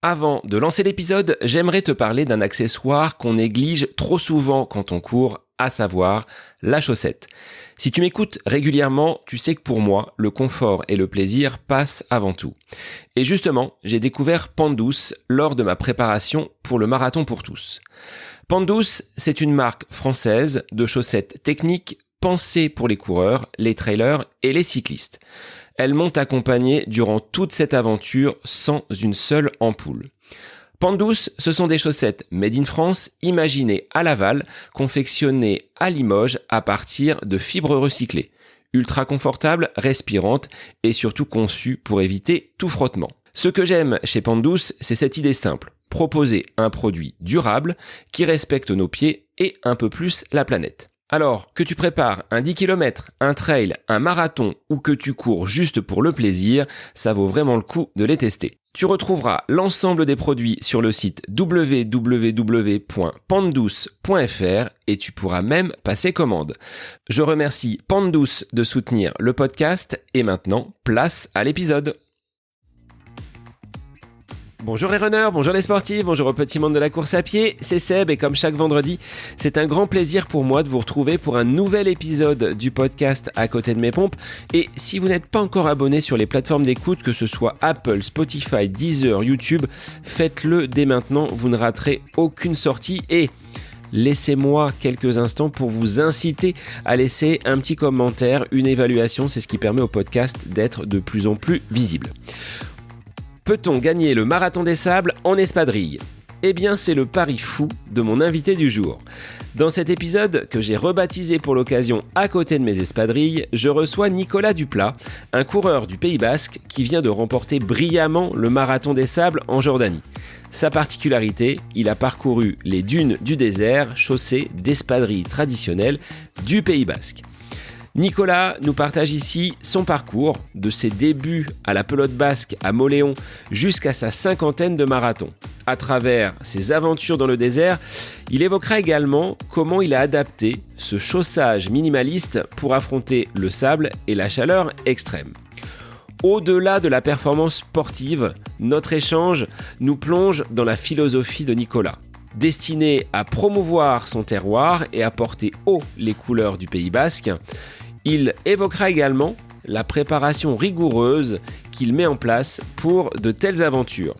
Avant de lancer l'épisode, j'aimerais te parler d'un accessoire qu'on néglige trop souvent quand on court, à savoir la chaussette. Si tu m'écoutes régulièrement, tu sais que pour moi, le confort et le plaisir passent avant tout. Et justement, j'ai découvert Pandous lors de ma préparation pour le marathon pour tous. Pandous, c'est une marque française de chaussettes techniques pensées pour les coureurs, les trailers et les cyclistes. Elles m'ont accompagné durant toute cette aventure sans une seule ampoule. Pandous, ce sont des chaussettes made in France, imaginées à Laval, confectionnées à Limoges à partir de fibres recyclées. Ultra confortables, respirantes et surtout conçues pour éviter tout frottement. Ce que j'aime chez Pandous, c'est cette idée simple. Proposer un produit durable qui respecte nos pieds et un peu plus la planète. Alors, que tu prépares un 10 km, un trail, un marathon ou que tu cours juste pour le plaisir, ça vaut vraiment le coup de les tester. Tu retrouveras l'ensemble des produits sur le site www.pandous.fr et tu pourras même passer commande. Je remercie Pandous de soutenir le podcast et maintenant, place à l'épisode. Bonjour les runners, bonjour les sportifs, bonjour au petit monde de la course à pied, c'est Seb et comme chaque vendredi, c'est un grand plaisir pour moi de vous retrouver pour un nouvel épisode du podcast À côté de mes pompes. Et si vous n'êtes pas encore abonné sur les plateformes d'écoute, que ce soit Apple, Spotify, Deezer, YouTube, faites-le dès maintenant, vous ne raterez aucune sortie et laissez-moi quelques instants pour vous inciter à laisser un petit commentaire, une évaluation, c'est ce qui permet au podcast d'être de plus en plus visible. Peut-on gagner le marathon des sables en espadrille ? Eh bien, c'est le pari fou de mon invité du jour. Dans cet épisode, que j'ai rebaptisé pour l'occasion À côté de mes espadrilles, je reçois Nicolas Duplat, un coureur du Pays Basque qui vient de remporter brillamment le marathon des sables en Jordanie. Sa particularité, il a parcouru les dunes du désert, chaussées d'espadrilles traditionnelles du Pays Basque. Nicolas nous partage ici son parcours, de ses débuts à la pelote basque à Moléon jusqu'à sa 50aine de marathons. À travers ses aventures dans le désert, il évoquera également comment il a adapté ce chaussage minimaliste pour affronter le sable et la chaleur extrême. Au-delà de la performance sportive, notre échange nous plonge dans la philosophie de Nicolas. Destiné à promouvoir son terroir et à porter haut les couleurs du Pays Basque, il évoquera également la préparation rigoureuse qu'il met en place pour de telles aventures.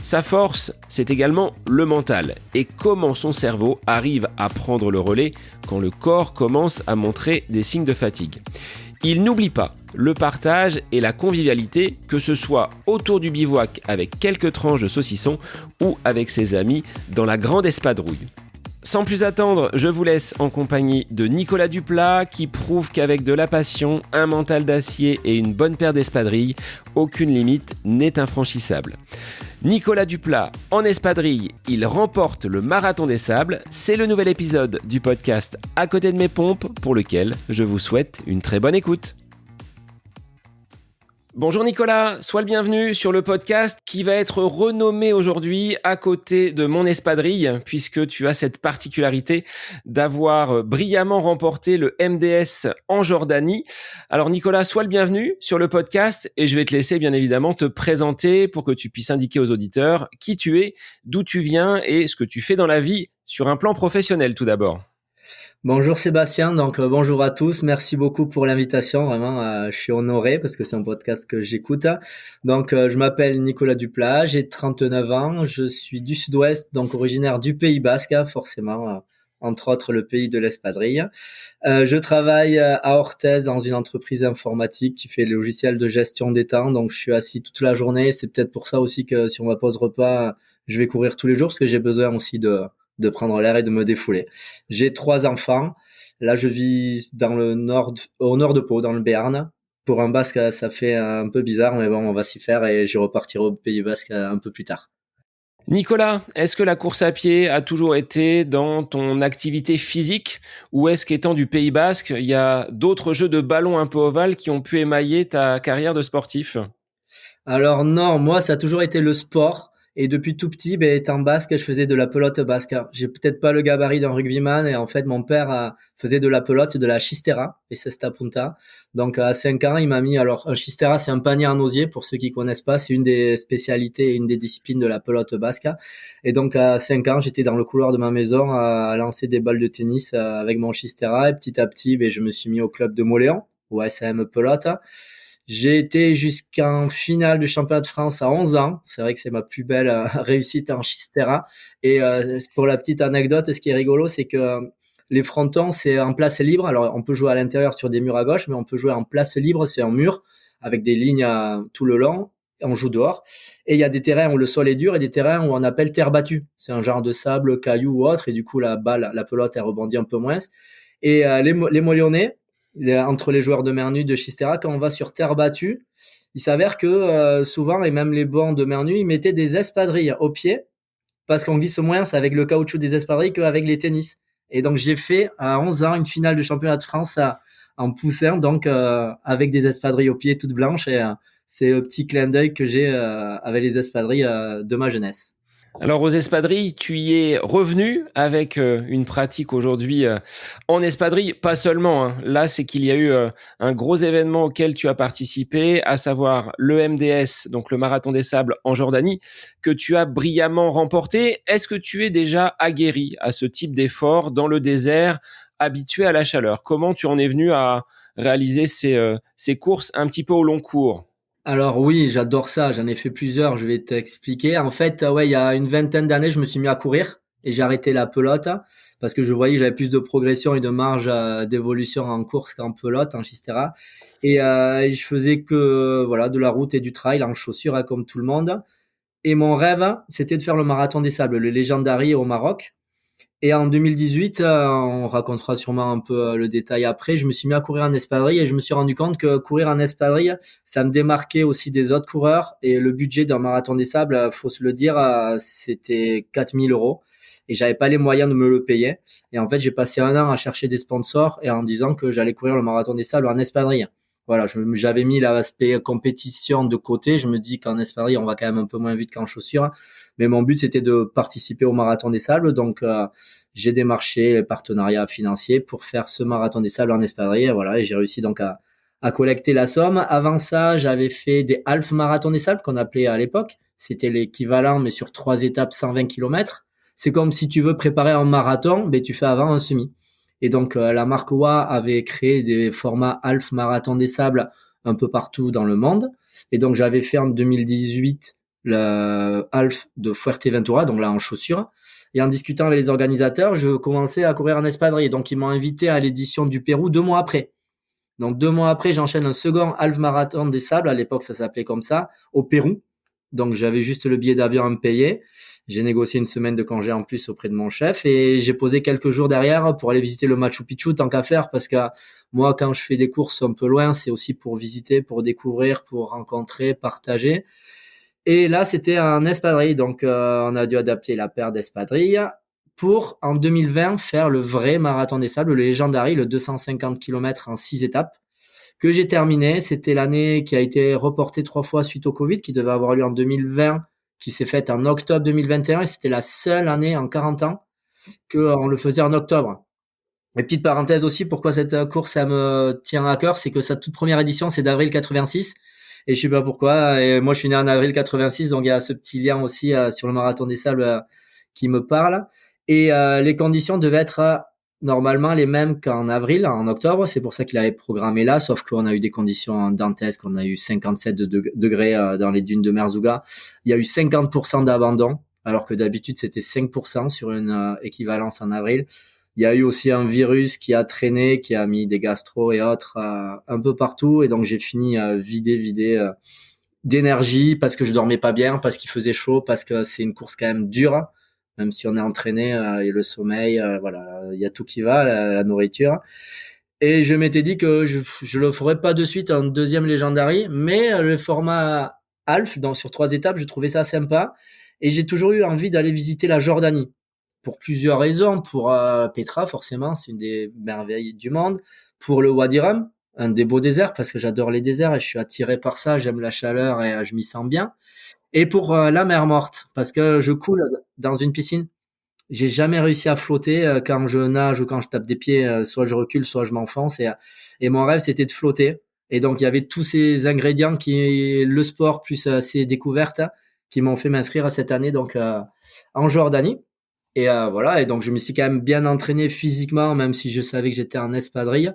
Sa force, c'est également le mental et comment son cerveau arrive à prendre le relais quand le corps commence à montrer des signes de fatigue. Il n'oublie pas le partage et la convivialité, que ce soit autour du bivouac avec quelques tranches de saucisson ou avec ses amis dans la grande espadrouille. Sans plus attendre, je vous laisse en compagnie de Nicolas Duplat qui prouve qu'avec de la passion, un mental d'acier et une bonne paire d'espadrilles, aucune limite n'est infranchissable. Nicolas Duplat en espadrille, il remporte le marathon des sables. C'est le nouvel épisode du podcast À côté de mes pompes pour lequel je vous souhaite une très bonne écoute. Bonjour Nicolas, sois le bienvenu sur le podcast qui va être renommé aujourd'hui À côté de mon espadrille, puisque tu as cette particularité d'avoir brillamment remporté le MDS en Jordanie. Alors Nicolas, sois le bienvenu sur le podcast et je vais te laisser bien évidemment te présenter pour que tu puisses indiquer aux auditeurs qui tu es, d'où tu viens et ce que tu fais dans la vie sur un plan professionnel tout d'abord. Bonjour Sébastien, bonjour à tous, merci beaucoup pour l'invitation, vraiment je suis honoré parce que c'est un podcast que j'écoute. Je m'appelle Nicolas Duplat, j'ai 39 ans, je suis du sud-ouest, donc originaire du Pays Basque, forcément, entre autres le pays de l'espadrille. Je travaille à Orthez dans une entreprise informatique qui fait les logiciels de gestion des temps, donc je suis assis toute la journée, c'est peut-être pour ça aussi que sur ma pause repas, je vais courir tous les jours parce que j'ai besoin aussi de prendre l'air et de me défouler. J'ai 3 enfants. Là, je vis au nord de Pau, dans le Béarn. Pour un Basque, ça fait un peu bizarre, mais bon, on va s'y faire et je repartirai au Pays Basque un peu plus tard. Nicolas, est-ce que la course à pied a toujours été dans ton activité physique ou est-ce qu'étant du Pays Basque, il y a d'autres jeux de ballon un peu ovales qui ont pu émailler ta carrière de sportif ? Alors non, moi, ça a toujours été le sport. Et depuis tout petit, ben, étant basque, je faisais de la pelote basque. J'ai peut-être pas le gabarit d'un rugbyman et en fait, mon père faisait de la pelote, de la chistera et cesta punta. Donc, à 5 ans, il m'a mis, alors, un chistera, c'est un panier en osier pour ceux qui connaissent pas. C'est une des spécialités, une des disciplines de la pelote basque. Et donc, à 5 ans, j'étais dans le couloir de ma maison à lancer des balles de tennis avec mon chistera et petit à petit, ben, je me suis mis au club de Moléon, au SM Pelote. J'ai été jusqu'en finale du championnat de France à 11 ans. C'est vrai que c'est ma plus belle réussite en Chistera. Et pour la petite anecdote, ce qui est rigolo, c'est que les frontons, c'est en place libre. Alors, on peut jouer à l'intérieur sur des murs à gauche, mais on peut jouer en place libre. C'est un mur avec des lignes tout le long. On joue dehors. Et il y a des terrains où le sol est dur et des terrains où on appelle terre battue. C'est un genre de sable, caillou ou autre. Et du coup, la balle, la pelote, elle rebondit un peu moins. Et les Molyonnais, entre les joueurs de Mernu, de Chistera, quand on va sur terre battue, il s'avère que souvent, et même les bons de Mernu, ils mettaient des espadrilles au pied parce qu'on glisse moins avec le caoutchouc des espadrilles qu'avec les tennis. Et donc j'ai fait à 11 ans une finale de championnat de France en poussin, donc avec des espadrilles au pied toutes blanches. Et c'est le petit clin d'œil que j'ai avec les espadrilles de ma jeunesse. Alors aux espadrilles, tu y es revenu avec une pratique aujourd'hui en espadrille, pas seulement, hein. Là, c'est qu'il y a eu un gros événement auquel tu as participé, à savoir le MDS, donc le Marathon des Sables en Jordanie, que tu as brillamment remporté. Est-ce que tu es déjà aguerri à ce type d'effort dans le désert, habitué à la chaleur? Comment tu en es venu à réaliser ces courses un petit peu au long cours? Alors oui, j'adore ça, j'en ai fait plusieurs, je vais t'expliquer. En fait, ouais, il y a une vingtaine d'années, je me suis mis à courir et j'ai arrêté la pelote parce que je voyais que j'avais plus de progression et de marge d'évolution en course qu'en pelote, en Chistera. Et je faisais que voilà, de la route et du trail en chaussures, hein, comme tout le monde. Et mon rêve, c'était de faire le marathon des sables, le Legendary au Maroc. Et en 2018, on racontera sûrement un peu le détail après, je me suis mis à courir en espadrille et je me suis rendu compte que courir en espadrille, ça me démarquait aussi des autres coureurs. Et le budget d'un marathon des sables, faut se le dire, c'était 4000 euros. Et j'avais pas les moyens de me le payer. Et en fait, j'ai passé un an à chercher des sponsors et en disant que j'allais courir le marathon des sables en espadrille. Voilà, j'avais mis l'aspect compétition de côté. Je me dis qu'en espadrille, on va quand même un peu moins vite qu'en chaussures. Mais mon but, c'était de participer au marathon des sables. Donc, j'ai démarché les partenariats financiers pour faire ce marathon des sables en espadrille. Voilà, et j'ai réussi donc à collecter la somme. Avant ça, j'avais fait des half marathons des sables qu'on appelait à l'époque. C'était l'équivalent, mais sur 3 étapes, 120 kilomètres. C'est comme si tu veux préparer un marathon, mais tu fais avant un semi. Et donc, la marque OA avait créé des formats half marathon des sables un peu partout dans le monde. Et donc, j'avais fait en 2018 le half de Fuerteventura, donc là en chaussures. Et en discutant avec les organisateurs, je commençais à courir en espadrille. Donc, ils m'ont invité à l'édition du Pérou 2 mois après. Donc, 2 mois après, j'enchaîne un second half marathon des sables. À l'époque, ça s'appelait comme ça, au Pérou. Donc, j'avais juste le billet d'avion à me payer. J'ai négocié une semaine de congé en plus auprès de mon chef et j'ai posé quelques jours derrière pour aller visiter le Machu Picchu tant qu'à faire parce que moi, quand je fais des courses un peu loin, c'est aussi pour visiter, pour découvrir, pour rencontrer, partager. Et là, c'était en espadrille. Donc, on a dû adapter la paire d'espadrilles pour, en 2020, faire le vrai marathon des sables, le Legendary, le 250 km en 6 étapes que j'ai terminé. C'était l'année qui a été reportée 3 fois suite au Covid, qui devait avoir lieu en 2020, qui s'est faite en octobre 2021, et c'était la seule année en 40 ans qu'on le faisait en octobre. Et petite parenthèse aussi, pourquoi cette course, ça me tient à cœur, c'est que sa toute première édition, c'est d'avril 86, et je sais pas pourquoi, et moi je suis né en avril 86, donc il y a ce petit lien aussi sur le marathon des sables qui me parle, et les conditions devaient être normalement les mêmes qu'en avril, en octobre, c'est pour ça qu'il avait programmé là, sauf qu'on a eu des conditions dantesques, on a eu 57 degrés dans les dunes de Merzouga, il y a eu 50% d'abandon, alors que d'habitude c'était 5% sur une équivalence en avril. Il y a eu aussi un virus qui a traîné, qui a mis des gastro et autres un peu partout, et donc j'ai fini vidé d'énergie parce que je dormais pas bien, parce qu'il faisait chaud, parce que c'est une course quand même dure, même si on est entraîné, et le sommeil, voilà, il y a tout qui va, la nourriture. Et je m'étais dit que je le ferais pas de suite un deuxième Legendary, mais le format half, donc sur 3 étapes, je trouvais ça sympa. Et j'ai toujours eu envie d'aller visiter la Jordanie. Pour plusieurs raisons. Pour Petra, forcément, c'est une des merveilles du monde. Pour le Wadi Rum, un des beaux déserts, parce que j'adore les déserts et je suis attiré par ça, j'aime la chaleur et je m'y sens bien. Et pour la mer morte, parce que je coule dans une piscine. J'ai jamais réussi à flotter quand je nage ou quand je tape des pieds. Soit je recule, soit je m'enfonce. Et mon rêve, c'était de flotter. Et donc, il y avait tous ces ingrédients le sport plus ces découvertes qui m'ont fait m'inscrire à cette année donc en Jordanie. Et voilà. Et donc, je me suis quand même bien entraîné physiquement, même si je savais que j'étais en espadrille.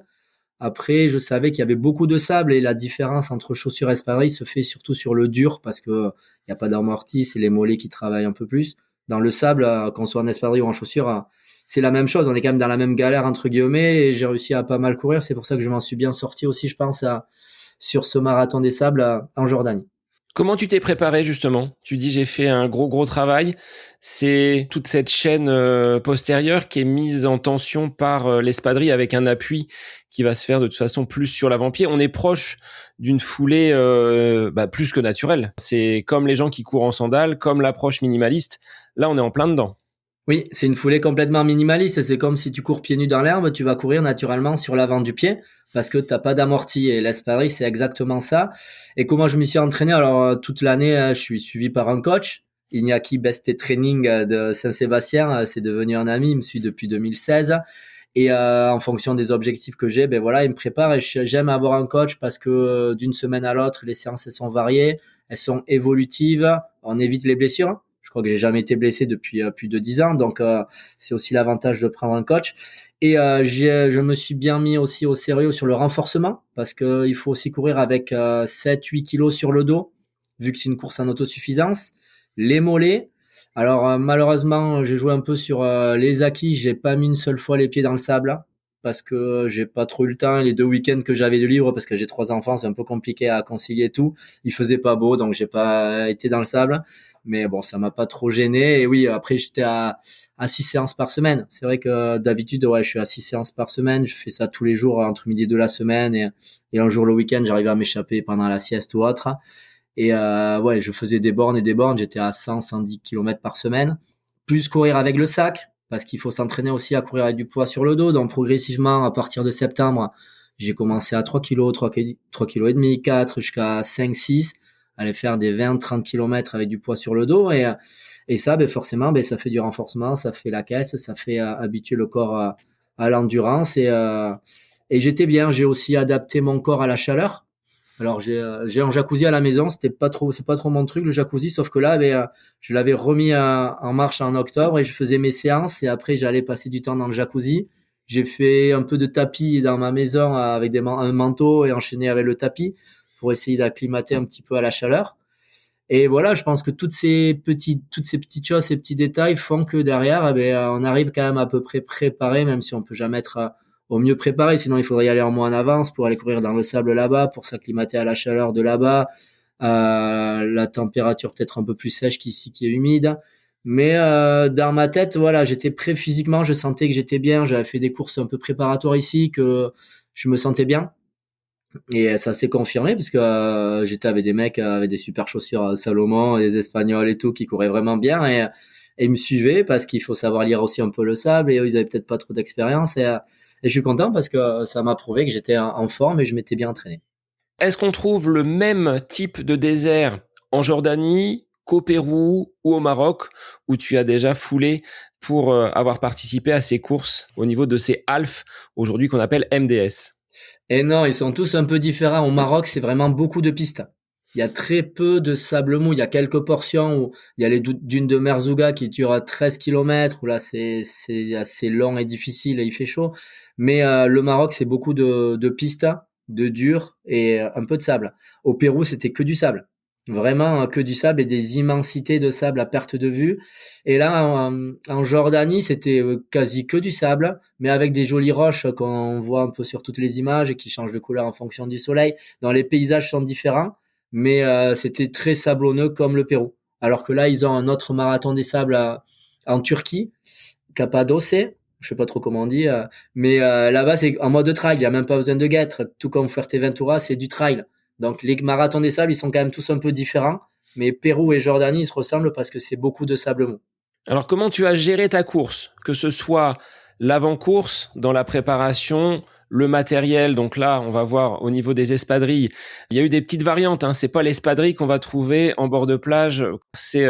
Après, je savais qu'il y avait beaucoup de sable et la différence entre chaussures et espadrilles se fait surtout sur le dur parce que il n'y a pas d'amorti, c'est les mollets qui travaillent un peu plus. Dans le sable, qu'on soit en espadrille ou en chaussures, c'est la même chose. On est quand même dans la même galère entre guillemets et j'ai réussi à pas mal courir. C'est pour ça que je m'en suis bien sorti aussi, je pense, sur ce marathon des sables en Jordanie. Comment tu t'es préparé justement? Tu dis j'ai fait un gros travail. C'est toute cette chaîne postérieure qui est mise en tension par l'espadrille avec un appui qui va se faire de toute façon plus sur l'avant-pied. On est proche d'une foulée plus que naturelle. C'est comme les gens qui courent en sandales, comme l'approche minimaliste. Là, on est en plein dedans. Oui, c'est une foulée complètement minimaliste. C'est comme si tu cours pieds nus dans l'herbe, tu vas courir naturellement sur l'avant du pied parce que t'as pas d'amorti. Et l'espadrille, c'est exactement ça. Et comment je m'y suis entraîné? Alors, toute l'année, je suis suivi par un coach. Iñaki Best Training de Saint-Sébastien, c'est devenu un ami, il me suit depuis 2016. Et en fonction des objectifs que j'ai, ben voilà, il me prépare et j'aime avoir un coach parce que d'une semaine à l'autre, les séances elles sont variées, elles sont évolutives, on évite les blessures. Je crois que j'ai jamais été blessé depuis plus de 10 ans, donc c'est aussi l'avantage de prendre un coach. Et je me suis bien mis aussi au sérieux sur le renforcement parce que il faut aussi courir avec 7-8 kilos sur le dos, vu que c'est une course en autosuffisance. Les mollets. Alors malheureusement, j'ai joué un peu sur les acquis. J'ai pas mis une seule fois les pieds dans le sable parce que j'ai pas trop eu le temps. Les 2 week-ends que j'avais de libre, parce que j'ai 3 enfants, c'est un peu compliqué à concilier tout. Il faisait pas beau, donc j'ai pas été dans le sable. Mais bon, ça m'a pas trop gêné. Et oui, après j'étais à 6 séances par semaine. C'est vrai que d'habitude, ouais, je suis à 6 séances par semaine. Je fais ça tous les jours entre midi et deux la semaine et un jour le week-end, j'arrive à m'échapper pendant la sieste ou autre. Et ouais, je faisais des bornes et des bornes. J'étais à 110 kilomètres par semaine. Plus courir avec le sac, parce qu'il faut s'entraîner aussi à courir avec du poids sur le dos. Donc progressivement, à partir de septembre, j'ai commencé à 3 kilos, 3 kilos et demi, 4, jusqu'à 5, 6, aller faire des 20, 30 kilomètres avec du poids sur le dos. Et ça, ben forcément, ben ça fait du renforcement, ça fait la caisse, ça fait habituer le corps à l'endurance. Et j'étais bien. J'ai aussi adapté mon corps à la chaleur. Alors j'ai un jacuzzi à la maison, c'est pas trop mon truc le jacuzzi, sauf que là je l'avais remis en marche en octobre et je faisais mes séances et après j'allais passer du temps dans le jacuzzi. J'ai fait un peu de tapis dans ma maison avec un manteau et enchaîné avec le tapis pour essayer d'acclimater un petit peu à la chaleur. Et voilà, je pense que toutes ces petites choses, ces petits détails font que derrière, on arrive quand même à peu près préparé, même si on peut jamais être au mieux préparé. Sinon, il faudrait y aller en mois en avance pour aller courir dans le sable là-bas, pour s'acclimater à la chaleur de là-bas, la température peut-être un peu plus sèche qu'ici, qui est humide. Mais dans ma tête, voilà, j'étais prêt physiquement, je sentais que j'étais bien. J'avais fait des courses un peu préparatoires ici, que je me sentais bien. Et ça s'est confirmé parce que j'étais avec des mecs avec des super chaussures Salomon, des Espagnols et tout qui couraient vraiment bien et ils me suivaient parce qu'il faut savoir lire aussi un peu le sable et eux, ils avaient peut-être pas trop d'expérience et je suis content parce que ça m'a prouvé que j'étais en forme et je m'étais bien entraîné. Est-ce qu'on trouve le même type de désert en Jordanie qu'au Pérou ou au Maroc, où tu as déjà foulé pour avoir participé à ces courses au niveau de ces halfs, aujourd'hui qu'on appelle MDS? Et non, ils sont tous un peu différents. Au Maroc, c'est vraiment beaucoup de pistes. Il y a très peu de sable mou. Il y a quelques portions où il y a les dunes de Merzouga qui durent 13 kilomètres, où là, c'est assez long et difficile et il fait chaud. Mais le Maroc, c'est beaucoup de pistes, de dur et un peu de sable. Au Pérou, c'était que du sable. Vraiment que du sable et des immensités de sable à perte de vue. Et là, en Jordanie, c'était quasi que du sable, mais avec des jolies roches qu'on voit un peu sur toutes les images et qui changent de couleur en fonction du soleil. Dans les paysages sont différents, mais c'était très sablonneux comme le Pérou. Alors que là, ils ont un autre marathon des sables en Turquie, Cappadoce. Je sais pas trop comment on dit, mais là-bas, c'est en mode trail. Il y a même pas besoin de guêtre. Tout comme Fuerteventura, c'est du trail. Donc les marathons des sables, ils sont quand même tous un peu différents, mais Pérou et Jordanie, ils se ressemblent parce que c'est beaucoup de sable mou. Alors, comment tu as géré ta course? Que ce soit l'avant-course, dans la préparation, le matériel. Donc là, on va voir au niveau des espadrilles, il y a eu des petites variantes, hein. C'est pas l'espadrille qu'on va trouver en bord de plage. C'est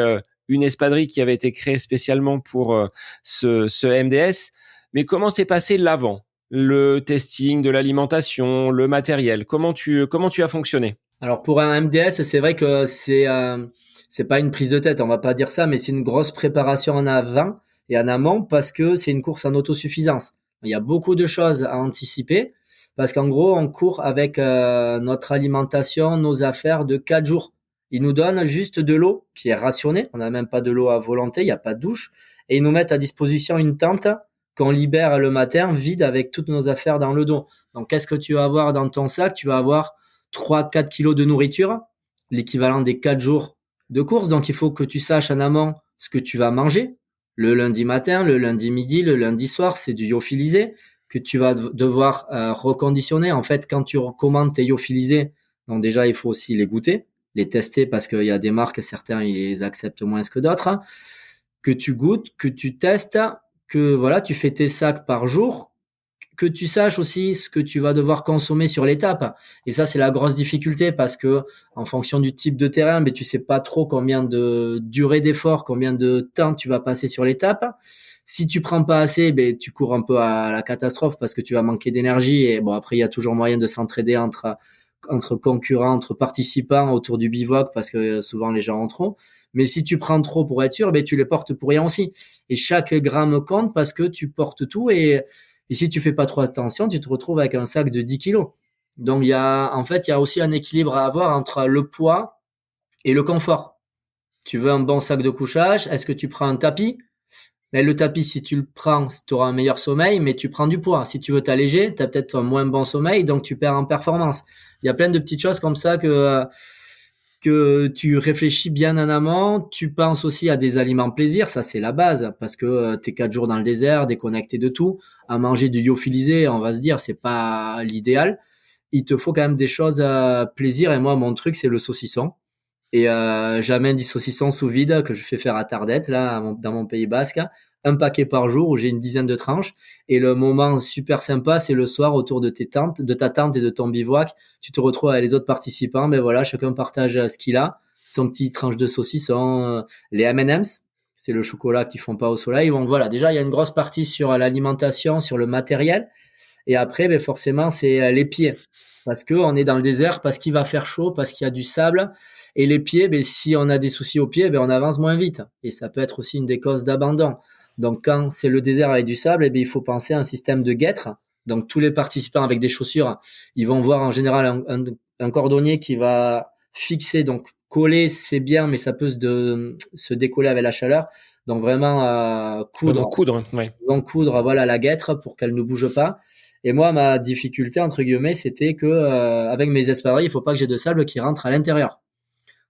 une espadrille qui avait été créée spécialement pour ce MDS. Mais comment s'est passé l'avant? Le testing de l'alimentation, le matériel. Comment tu as fonctionné? Alors pour un MDS, c'est vrai que c'est pas une prise de tête, on va pas dire ça, mais c'est une grosse préparation en avant et en amont parce que c'est une course en autosuffisance. Il y a beaucoup de choses à anticiper parce qu'en gros, on court avec notre alimentation, nos affaires de 4 jours. Ils nous donnent juste de l'eau qui est rationnée, on n'a même pas de l'eau à volonté, il n'y a pas de douche, et ils nous mettent à disposition une tente qu'on libère le matin vide avec toutes nos affaires dans le dos. Donc qu'est-ce que tu vas avoir dans ton sac? Tu vas avoir 3-4 kilos de nourriture, l'équivalent des 4 jours de course. Donc, il faut que tu saches en amont ce que tu vas manger le lundi matin, le lundi midi, le lundi soir. C'est du lyophilisé que tu vas devoir reconditionner. En fait, quand tu recommandes tes lyophilisés, donc déjà, il faut aussi les goûter, les tester parce qu'il y a des marques, certains, ils les acceptent moins que d'autres. Hein. Que tu goûtes, que tu testes, que voilà, tu fais tes sacs par jour, que tu saches aussi ce que tu vas devoir consommer sur l'étape. Et ça, c'est la grosse difficulté parce que en fonction du type de terrain, mais tu sais pas trop combien de durée d'effort, combien de temps tu vas passer sur l'étape. Si tu prends pas assez, ben, tu cours un peu à la catastrophe parce que tu vas manquer d'énergie. Et bon, après, il y a toujours moyen de s'entraider entre concurrents, entre participants autour du bivouac parce que souvent les gens en ont trop. Mais si tu prends trop pour être sûr, ben, tu les portes pour rien aussi. Et chaque gramme compte parce que tu portes tout et si tu fais pas trop attention, tu te retrouves avec un sac de 10 kilos. Donc, il y a aussi un équilibre à avoir entre le poids et le confort. Tu veux un bon sac de couchage? Est-ce que tu prends un tapis? Mais le tapis, si tu le prends, tu auras un meilleur sommeil, mais tu prends du poids. Si tu veux t'alléger, tu as peut-être un moins bon sommeil, donc tu perds en performance. Il y a plein de petites choses comme ça que tu réfléchis bien en amont. Tu penses aussi à des aliments plaisir, ça c'est la base, parce que t'es 4 jours dans le désert, déconnecté de tout. À manger du lyophilisé, on va se dire, c'est pas l'idéal. Il te faut quand même des choses plaisir, et moi, mon truc, c'est le saucisson. Et j'amène du saucisson sous vide que je fais faire à Tardette, là, dans mon Pays Basque. Un paquet par jour où j'ai une dizaine de tranches. Et le moment super sympa, c'est le soir autour de ta tente et de ton bivouac. Tu te retrouves avec les autres participants. Mais voilà, chacun partage ce qu'il a. Son petit tranche de saucisson, les M&M's. C'est le chocolat qu'ils font pas au soleil. Bon, voilà. Déjà, il y a une grosse partie sur l'alimentation, sur le matériel. Et après, ben, forcément, c'est les pieds. Parce que on est dans le désert, parce qu'il va faire chaud, parce qu'il y a du sable. Et les pieds, ben, si on a des soucis aux pieds, ben, on avance moins vite. Et ça peut être aussi une des causes d'abandon. Donc, quand c'est le désert avec du sable, eh bien, il faut penser à un système de guêtres. Donc, tous les participants avec des chaussures, ils vont voir en général un cordonnier qui va fixer, donc coller, c'est bien, mais ça peut se décoller avec la chaleur. Donc, vraiment Coudre, ouais. coudre, voilà, la guêtre pour qu'elle ne bouge pas. Et moi, ma difficulté, entre guillemets, c'était que avec mes espadrilles, il faut pas que j'ai de sable qui rentre à l'intérieur.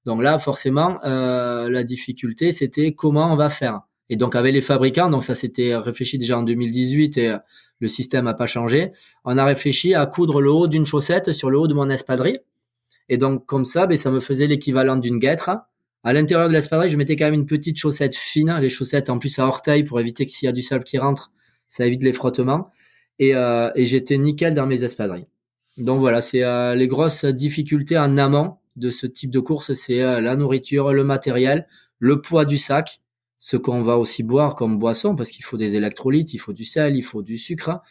Donc là, forcément, la difficulté, c'était comment on va faire. Et donc, avec les fabricants, donc ça s'était réfléchi déjà en 2018 et le système n'a pas changé. On a réfléchi à coudre le haut d'une chaussette sur le haut de mon espadrille. Et donc, comme ça, ben, ça me faisait l'équivalent d'une guêtre. À l'intérieur de l'espadrille, je mettais quand même une petite chaussette fine, les chaussettes en plus à orteil pour éviter que s'il y a du sable qui rentre, ça évite les frottements. Et j'étais nickel dans mes espadrilles. Donc voilà, c'est les grosses difficultés en amont de ce type de course, c'est la nourriture, le matériel, le poids du sac, ce qu'on va aussi boire comme boisson, parce qu'il faut des électrolytes, il faut du sel, il faut du sucre,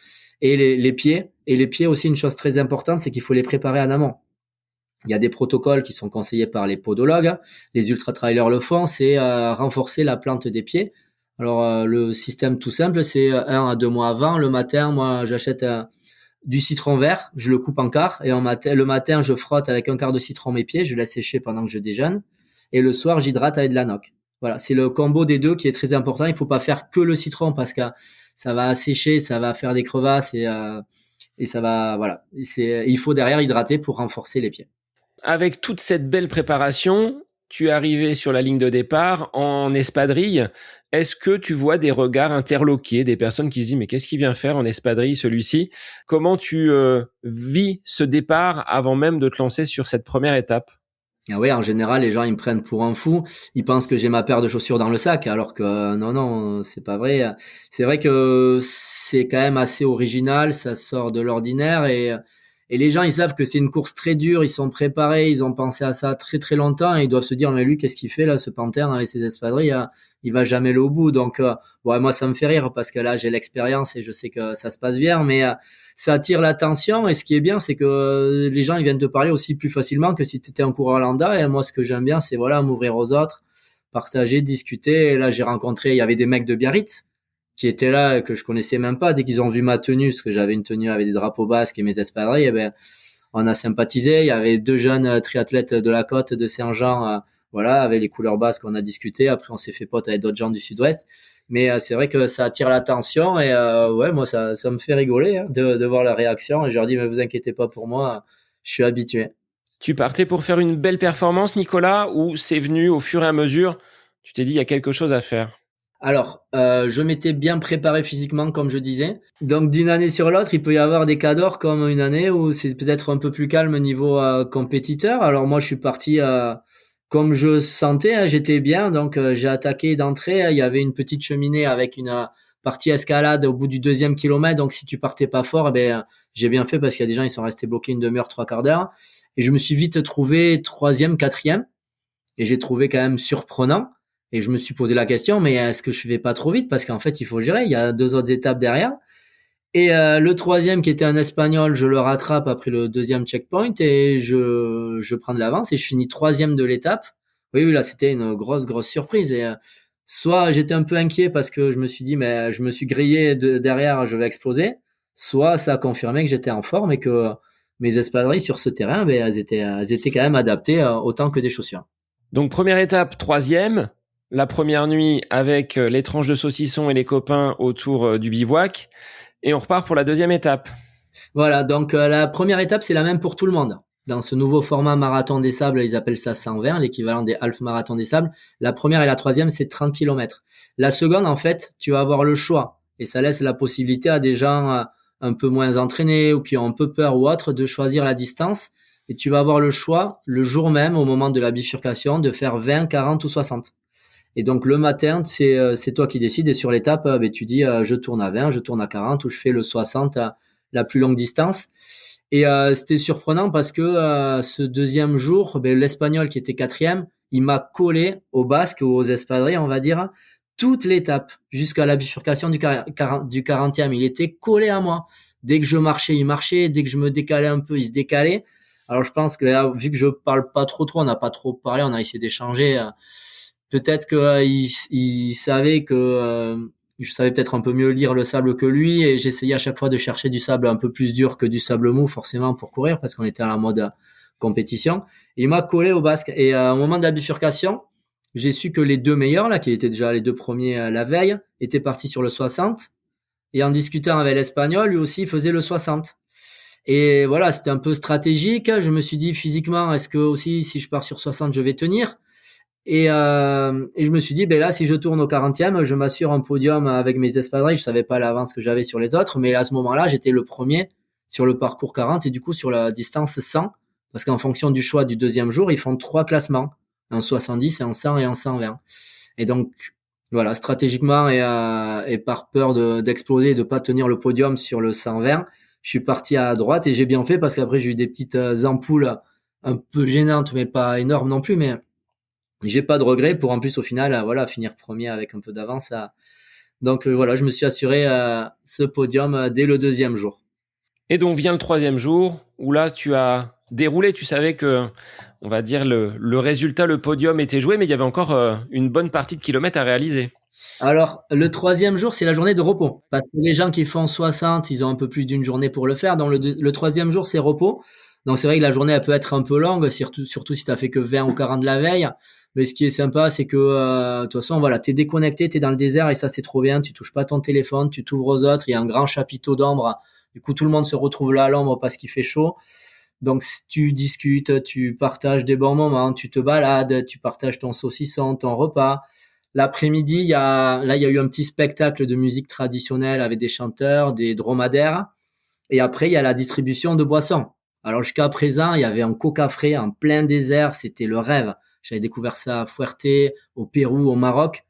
et les pieds. Et les pieds aussi, une chose très importante, c'est qu'il faut les préparer en amont. Il y a des protocoles qui sont conseillés par les podologues, les ultra-trailers le font, c'est renforcer la plante des pieds. Alors le système tout simple, c'est 1 à 2 mois avant, le matin, moi j'achète du citron vert, je le coupe en quart, et le matin je frotte avec un quart de citron mes pieds, je laisse sécher pendant que je déjeune, et le soir j'hydrate avec de la noc. Voilà, c'est le combo des deux qui est très important. Il faut pas faire que le citron parce que ça va assécher, ça va faire des crevasses et ça va, voilà. Il faut derrière hydrater pour renforcer les pieds. Avec toute cette belle préparation, tu es arrivé sur la ligne de départ en espadrille. Est-ce que tu vois des regards interloqués, des personnes qui se disent « Mais qu'est-ce qu'il vient faire en espadrille, celui-ci » Comment tu vis ce départ avant même de te lancer sur cette première étape? Ah ouais, en général, les gens ils me prennent pour un fou. Ils pensent que j'ai ma paire de chaussures dans le sac, alors que non, non, c'est pas vrai. C'est vrai que c'est quand même assez original, ça sort de l'ordinaire et les gens ils savent que c'est une course très dure. Ils sont préparés, ils ont pensé à ça très très longtemps et ils doivent se dire mais lui qu'est-ce qu'il fait là, ce panthère avec ses espadrilles, hein, il va jamais aller au bout. Donc bon, moi ça me fait rire parce que là j'ai l'expérience et je sais que ça se passe bien, mais ça attire l'attention et ce qui est bien c'est que les gens ils viennent te parler aussi plus facilement que si tu étais un coureur lambda et moi ce que j'aime bien c'est voilà m'ouvrir aux autres, partager, discuter et là j'ai rencontré il y avait des mecs de Biarritz qui étaient là et que je connaissais même pas dès qu'ils ont vu ma tenue parce que j'avais une tenue avec des drapeaux basques et mes espadrilles et ben on a sympathisé, il y avait deux jeunes triathlètes de la côte de Saint-Jean voilà avec les couleurs basques on a discuté, après on s'est fait pote avec d'autres gens du sud-ouest. Mais c'est vrai que ça attire l'attention et ouais, moi ça me fait rigoler hein, de voir la réaction et je leur dis mais vous inquiétez pas pour moi, je suis habitué. Tu partais pour faire une belle performance, Nicolas, ou c'est venu au fur et à mesure, tu t'es dit il y a quelque chose à faire? Alors, je m'étais bien préparé physiquement, comme je disais. Donc, d'une année sur l'autre, il peut y avoir des cas d'or comme une année où c'est peut-être un peu plus calme niveau compétiteur. Alors moi, je suis parti comme je sentais, hein, j'étais bien. Donc, j'ai attaqué d'entrée. Il y avait une petite cheminée avec une partie escalade au bout du 2e kilomètre. Donc, si tu partais pas fort, eh ben, j'ai bien fait parce qu'il y a des gens, ils sont restés bloqués une demi-heure, trois quarts d'heure. Et je me suis vite trouvé troisième, quatrième. Et j'ai trouvé quand même surprenant. Et je me suis posé la question, mais est-ce que je vais pas trop vite? Parce qu'en fait, il faut gérer. Il y a deux autres étapes derrière. Et le troisième, qui était un Espagnol, je le rattrape après le deuxième checkpoint et je prends de l'avance et je finis troisième de l'étape. Oui, oui, là, c'était une grosse, grosse surprise. Et soit j'étais un peu inquiet parce que je me suis dit, mais je me suis grillé derrière, je vais exploser. Soit ça a confirmé que j'étais en forme et que mes espadrilles sur ce terrain, ben, elles étaient quand même adaptées autant que des chaussures. Donc première étape, troisième, la première nuit avec les tranches de saucisson et les copains autour du bivouac, et on repart pour la deuxième étape. Voilà, donc la première étape, c'est la même pour tout le monde. Dans ce nouveau format marathon des sables, ils appellent ça 120, l'équivalent des half marathon des sables. La première et la troisième, c'est 30 kilomètres. La seconde, en fait, tu vas avoir le choix. Et ça laisse la possibilité à des gens un peu moins entraînés ou qui ont un peu peur ou autre de choisir la distance. Et tu vas avoir le choix, le jour même, au moment de la bifurcation, de faire 20, 40 ou 60. Et donc le matin, c'est toi qui décides. Et sur l'étape, ben, tu dis je tourne à 20, je tourne à 40 ou je fais le 60 la plus longue distance. Et c'était surprenant parce que ce deuxième jour, ben, l'Espagnol qui était quatrième, il m'a collé au basque ou aux espadrilles, on va dire, toute l'étape jusqu'à la bifurcation du 40e. Il était collé à moi. Dès que je marchais, il marchait. Dès que je me décalais un peu, il se décalait. Alors je pense que là, vu que je parle pas trop, on n'a pas trop parlé, on a essayé d'échanger. Peut-être que il savait que je savais peut-être un peu mieux lire le sable que lui et j'essayais à chaque fois de chercher du sable un peu plus dur que du sable mou forcément pour courir parce qu'on était à la mode compétition. Et il m'a collé au basque et au moment de la bifurcation, j'ai su que les deux meilleurs là, qui étaient déjà les deux premiers la veille, étaient partis sur le 60 et en discutant avec l'Espagnol, lui aussi il faisait le 60. Et voilà, c'était un peu stratégique. Je me suis dit physiquement, est-ce que aussi si je pars sur 60, je vais tenir? Et je me suis dit, ben là, si je tourne au 40e, je m'assure un podium avec mes espadrilles. Je savais pas l'avance que j'avais sur les autres, mais à ce moment-là, j'étais le premier sur le parcours 40 et du coup sur la distance 100, parce qu'en fonction du choix du deuxième jour, ils font trois classements, un 70, un 100 et un 120. Et donc, voilà, stratégiquement et par peur d'exploser et de pas tenir le podium sur le 120, je suis parti à droite et j'ai bien fait parce qu'après, j'ai eu des petites ampoules un peu gênantes, mais pas énormes non plus, mais j'ai pas de regrets pour en plus au final voilà finir premier avec un peu d'avance. Donc voilà, je me suis assuré ce podium dès le deuxième jour. Et donc vient le troisième jour, où là tu as déroulé, tu savais que, on va dire, le résultat, le podium était joué, mais il y avait encore une bonne partie de kilomètres à réaliser. Alors le troisième jour, c'est la journée de repos parce que les gens qui font 60, ils ont un peu plus d'une journée pour le faire. Donc le troisième jour, c'est repos. Donc c'est vrai que la journée elle peut être un peu longue, surtout si tu as fait que 20 ou 40 de la veille. Mais ce qui est sympa, c'est que de toute façon, voilà, t'es déconnecté, t'es dans le désert et ça c'est trop bien. Tu touches pas ton téléphone, tu t'ouvres aux autres. Il y a un grand chapiteau d'ombre. Du coup, tout le monde se retrouve là à l'ombre parce qu'il fait chaud. Donc tu discutes, tu partages des bons moments, tu te balades, tu partages ton saucisson, ton repas. L'après-midi, il y a eu un petit spectacle de musique traditionnelle avec des chanteurs, des dromadaires. Et après, il y a la distribution de boissons. Alors jusqu'à présent, il y avait un coca frais en plein désert, c'était le rêve. J'avais découvert ça à Fuerte, au Pérou, au Maroc.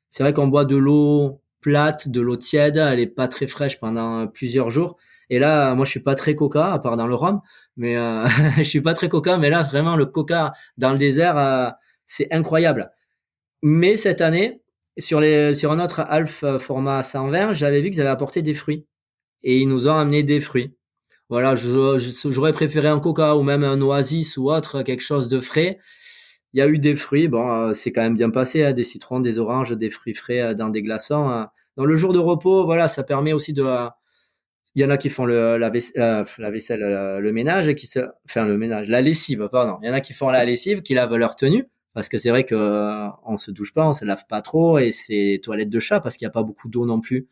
C'est vrai qu'on boit de l'eau plate, de l'eau tiède, elle est pas très fraîche pendant plusieurs jours. Et là, moi, je suis pas très coca, à part dans le rhum, mais je suis pas très coca. Mais là, vraiment, le coca dans le désert, c'est incroyable. Mais cette année, sur un autre Alf format 120, j'avais vu qu'ils avaient apporté des fruits et ils nous ont amené des fruits. Voilà, j'aurais préféré un coca ou même un oasis ou autre, quelque chose de frais. Il y a eu des fruits, bon, c'est quand même bien passé, hein, des citrons, des oranges, des fruits frais dans des glaçons. Dans le jour de repos, voilà, ça permet aussi il y en a qui font la vaisselle, le ménage, et enfin le ménage, la lessive, pardon. Il y en a qui font la lessive, qui lavent leur tenue, parce que c'est vrai que on se douche pas, on se lave pas trop, et c'est toilette de chat parce qu'il y a pas beaucoup d'eau non plus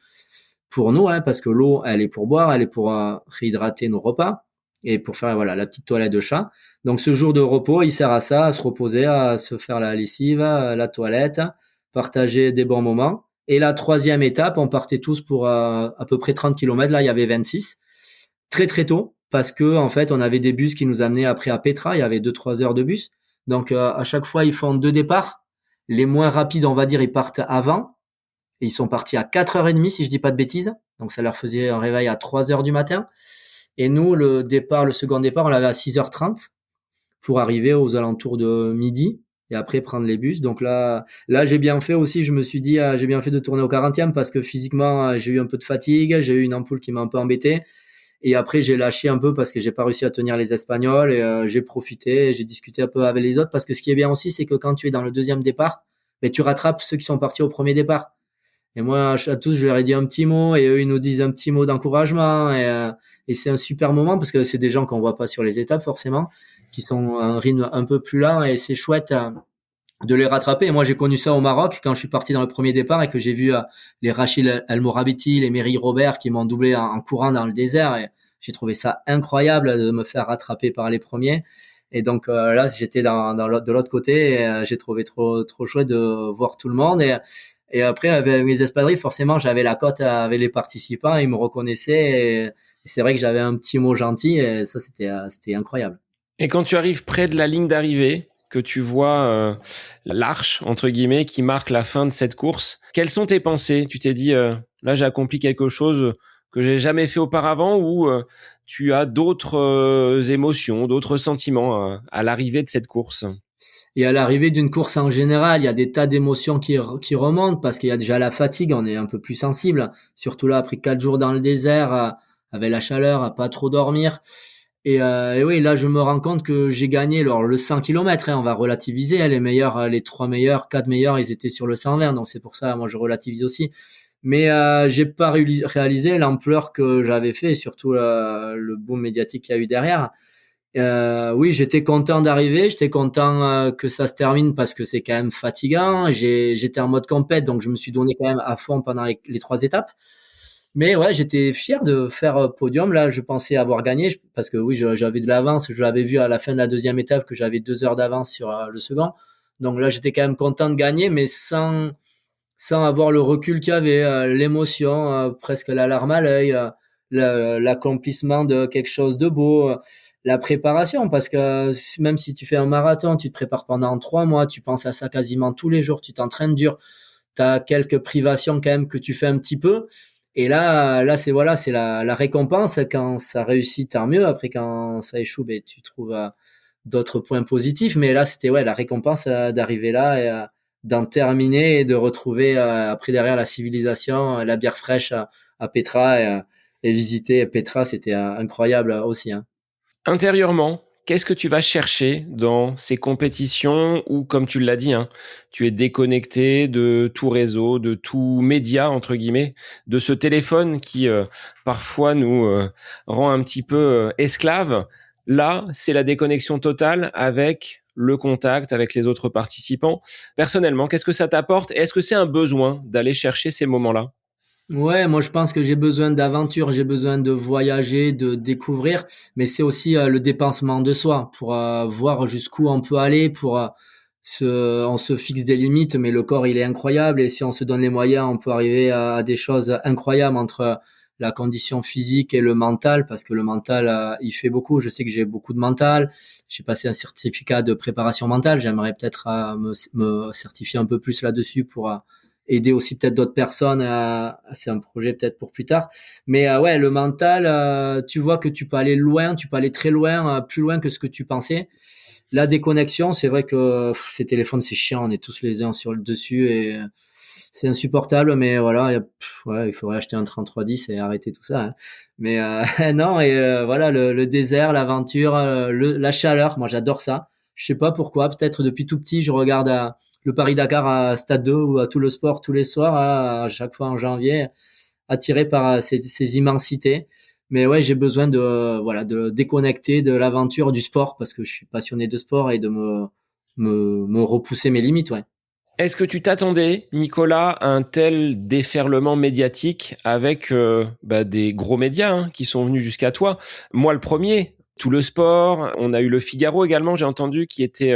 pour nous, hein, parce que l'eau, elle est pour boire, elle est pour réhydrater nos repas et pour faire voilà la petite toilette de chat. Donc ce jour de repos, il sert à ça, à se reposer, à se faire la lessive, la toilette, partager des bons moments. Et la troisième étape, on partait tous pour à peu près 30 kilomètres. Là, il y avait 26. Très très tôt, parce que en fait, on avait des bus qui nous amenaient après à Petra. Il y avait 2-3 heures de bus. Donc à chaque fois, ils font 2 départs. Les moins rapides, on va dire, ils partent avant. Et ils sont partis à 4h30, si je dis pas de bêtises. Donc ça leur faisait un réveil à 3 heures du matin. Et nous, le second départ, on l'avait à 6h30 pour arriver aux alentours de midi et après prendre les bus. Donc là, j'ai bien fait aussi. Je me suis dit, j'ai bien fait de tourner au 40e parce que physiquement, j'ai eu un peu de fatigue. J'ai eu une ampoule qui m'a un peu embêté. Et après, j'ai lâché un peu parce que j'ai pas réussi à tenir les Espagnols et j'ai profité, j'ai discuté un peu avec les autres parce que ce qui est bien aussi, c'est que quand tu es dans le deuxième départ, ben, tu rattrapes ceux qui sont partis au premier départ. Et moi, à tous, je leur ai dit un petit mot et eux, ils nous disent un petit mot d'encouragement et c'est un super moment parce que c'est des gens qu'on voit pas sur les étapes forcément, qui sont à un rythme un peu plus lent et c'est chouette de les rattraper. Et moi, j'ai connu ça au Maroc quand je suis parti dans le premier départ et que j'ai vu les Rachid El Morabiti, les Mary Robert qui m'ont doublé en courant dans le désert et j'ai trouvé ça incroyable de me faire rattraper par les premiers. Et donc là, j'étais de l'autre côté et j'ai trouvé trop chouette de voir tout le monde et après avec mes espadrilles, forcément, j'avais la cote avec les participants, ils me reconnaissaient et c'est vrai que j'avais un petit mot gentil et ça c'était incroyable. Et quand tu arrives près de la ligne d'arrivée, que tu vois l'arche, entre guillemets, qui marque la fin de cette course, quelles sont tes pensées? Tu t'es dit, là j'ai accompli quelque chose que j'ai jamais fait auparavant ou tu as d'autres émotions, d'autres sentiments à l'arrivée de cette course? Et à l'arrivée d'une course en général, il y a des tas d'émotions qui remontent parce qu'il y a déjà la fatigue, on est un peu plus sensible, surtout là après 4 jours dans le désert, avec la chaleur, à pas trop dormir. Et oui, là je me rends compte que j'ai gagné alors, le 100 km, hein, on va relativiser, hein, les meilleurs, les 3 meilleurs, 4 meilleurs, ils étaient sur le 120, donc c'est pour ça, moi je relativise aussi. Mais j'ai pas réalisé l'ampleur que j'avais fait et surtout le boom médiatique qu'il y a eu derrière. Oui, j'étais content d'arriver, j'étais content que ça se termine parce que c'est quand même fatigant. J'étais en mode compète, donc je me suis donné quand même à fond pendant les 3 étapes. Mais ouais, j'étais fier de faire podium. Là, je pensais avoir gagné parce que oui, j'avais de l'avance. Je l'avais vu à la fin de la deuxième étape que j'avais 2 heures d'avance sur le second. Donc là, j'étais quand même content de gagner, mais sans avoir le recul qu'il y avait, l'émotion, presque la larme à l'œil, l'accomplissement de quelque chose de beau, la préparation, parce que même si tu fais un marathon, tu te prépares pendant 3 mois, tu penses à ça quasiment tous les jours, tu t'entraînes dur, tu as quelques privations quand même que tu fais un petit peu. Et là, c'est voilà, c'est la récompense. Quand ça réussit, tant mieux. Après, quand ça échoue, ben, tu trouves d'autres points positifs. Mais là, c'était ouais la récompense d'arriver là et d'en terminer et de retrouver après derrière la civilisation, la bière fraîche à Petra et visiter Petra, c'était incroyable aussi. Hein. Intérieurement, qu'est-ce que tu vas chercher dans ces compétitions où, comme tu l'as dit, hein, tu es déconnecté de tout réseau, de tout média, entre guillemets, de ce téléphone qui parfois nous rend un petit peu esclaves. Là, c'est la déconnexion totale avec le contact avec les autres participants. Personnellement, qu'est-ce que ça t'apporte? Est-ce que c'est un besoin d'aller chercher ces moments-là? Ouais, moi je pense que j'ai besoin d'aventure, j'ai besoin de voyager, de découvrir, mais c'est aussi le dépensement de soi pour voir jusqu'où on peut aller, on se fixe des limites, mais le corps il est incroyable et si on se donne les moyens, on peut arriver à des choses incroyables entre la condition physique et le mental, parce que le mental, il fait beaucoup. Je sais que j'ai beaucoup de mental. J'ai passé un certificat de préparation mentale. J'aimerais peut-être me certifier un peu plus là-dessus pour aider aussi peut-être d'autres personnes. C'est un projet peut-être pour plus tard. Mais ouais, le mental, tu vois que tu peux aller loin, tu peux aller très loin, plus loin que ce que tu pensais. La déconnexion, c'est vrai que ces téléphones, c'est chiant. On est tous les uns sur le dessus et c'est insupportable. Mais voilà, ouais, il faudrait acheter un 3310 et arrêter tout ça. Hein. Mais non, et voilà, le désert, l'aventure, la chaleur. Moi, j'adore ça. Je sais pas pourquoi. Peut-être depuis tout petit, je regarde le Paris-Dakar à Stade 2 ou à Tout le Sport tous les soirs, à chaque fois en janvier, attiré par ces immensités. Mais ouais, j'ai besoin de déconnecter de l'aventure du sport parce que je suis passionné de sport et de me repousser mes limites, ouais. Est-ce que tu t'attendais, Nicolas, à un tel déferlement médiatique avec des gros médias qui sont venus jusqu'à toi? Moi, le premier, Tout le Sport, on a eu le Figaro également, j'ai entendu, qui était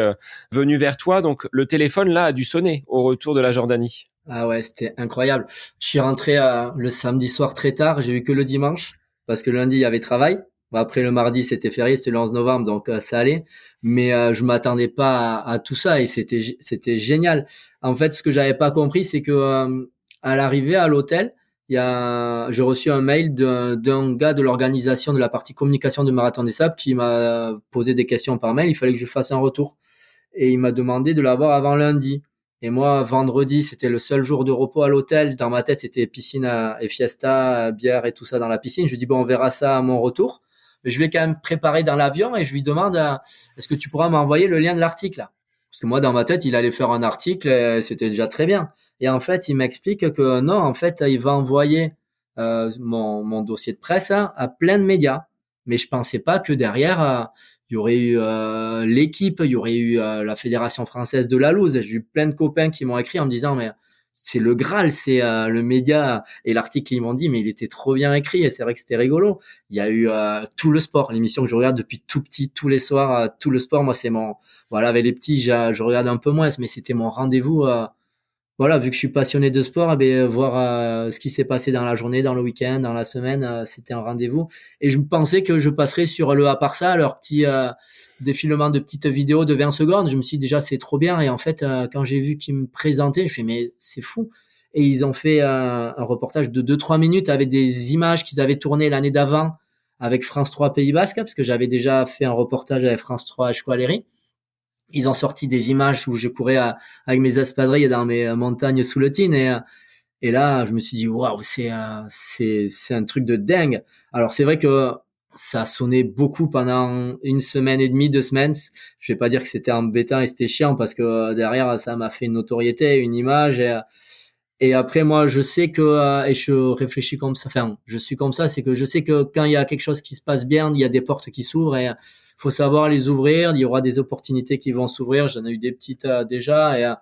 venu vers toi. Donc, le téléphone, là, a dû sonner au retour de la Jordanie. Ah ouais, c'était incroyable. Je suis rentré le samedi soir très tard, j'ai eu que le dimanche parce que lundi il y avait travail. Bon, après le mardi c'était férié, c'était le 11 novembre donc ça allait. Mais je m'attendais pas à tout ça et c'était génial. En fait, ce que j'avais pas compris c'est que à l'arrivée à l'hôtel, j'ai reçu un mail d'un gars de l'organisation de la partie communication de Marathon des Sables qui m'a posé des questions par mail, il fallait que je fasse un retour et il m'a demandé de l'avoir avant lundi. Et moi, vendredi, c'était le seul jour de repos à l'hôtel. Dans ma tête, c'était piscine et fiesta, bière et tout ça dans la piscine. Je lui dis, bon, on verra ça à mon retour. Mais je l'ai quand même préparé dans l'avion et je lui demande, est-ce que tu pourras m'envoyer le lien de l'article là? Parce que moi, dans ma tête, il allait faire un article et c'était déjà très bien. Et en fait, il m'explique que non, en fait, il va envoyer mon dossier de presse à plein de médias. Mais je pensais pas que derrière, il y aurait eu l'équipe, il y aurait eu la Fédération française de la loose. J'ai eu plein de copains qui m'ont écrit en me disant mais c'est le Graal, c'est le média et l'article ils m'ont dit mais il était trop bien écrit et c'est vrai que c'était rigolo. Il y a eu Tout le Sport, l'émission que je regarde depuis tout petit tous les soirs. Tout le Sport, moi c'est mon voilà avec les petits je regarde un peu moins mais c'était mon rendez-vous. Voilà, vu que je suis passionné de sport, eh bien, voir ce qui s'est passé dans la journée, dans le week-end, dans la semaine, c'était un rendez-vous. Et je pensais que je passerais sur le à part ça, leur petit défilement de petites vidéos de 20 secondes. Je me suis dit déjà c'est trop bien. Et en fait, quand j'ai vu qu'ils me présentaient, je fais mais c'est fou. Et ils ont fait un reportage de 2-3 minutes avec des images qu'ils avaient tournées l'année d'avant avec France 3 Pays Basque, parce que j'avais déjà fait un reportage avec France 3 Esqualeri. Ils ont sorti des images où je courais avec mes espadrilles dans mes montagnes sous le Tine et là je me suis dit waouh c'est un truc de dingue. Alors c'est vrai que ça a sonné beaucoup pendant une semaine et demie, 2 semaines. Je vais pas dire que c'était embêtant et c'était chiant parce que derrière ça m'a fait une notoriété, une image et après, moi, je sais que, et je réfléchis comme ça, enfin, je suis comme ça, c'est que je sais que quand il y a quelque chose qui se passe bien, il y a des portes qui s'ouvrent et faut savoir les ouvrir. Il y aura des opportunités qui vont s'ouvrir. J'en ai eu des petites déjà et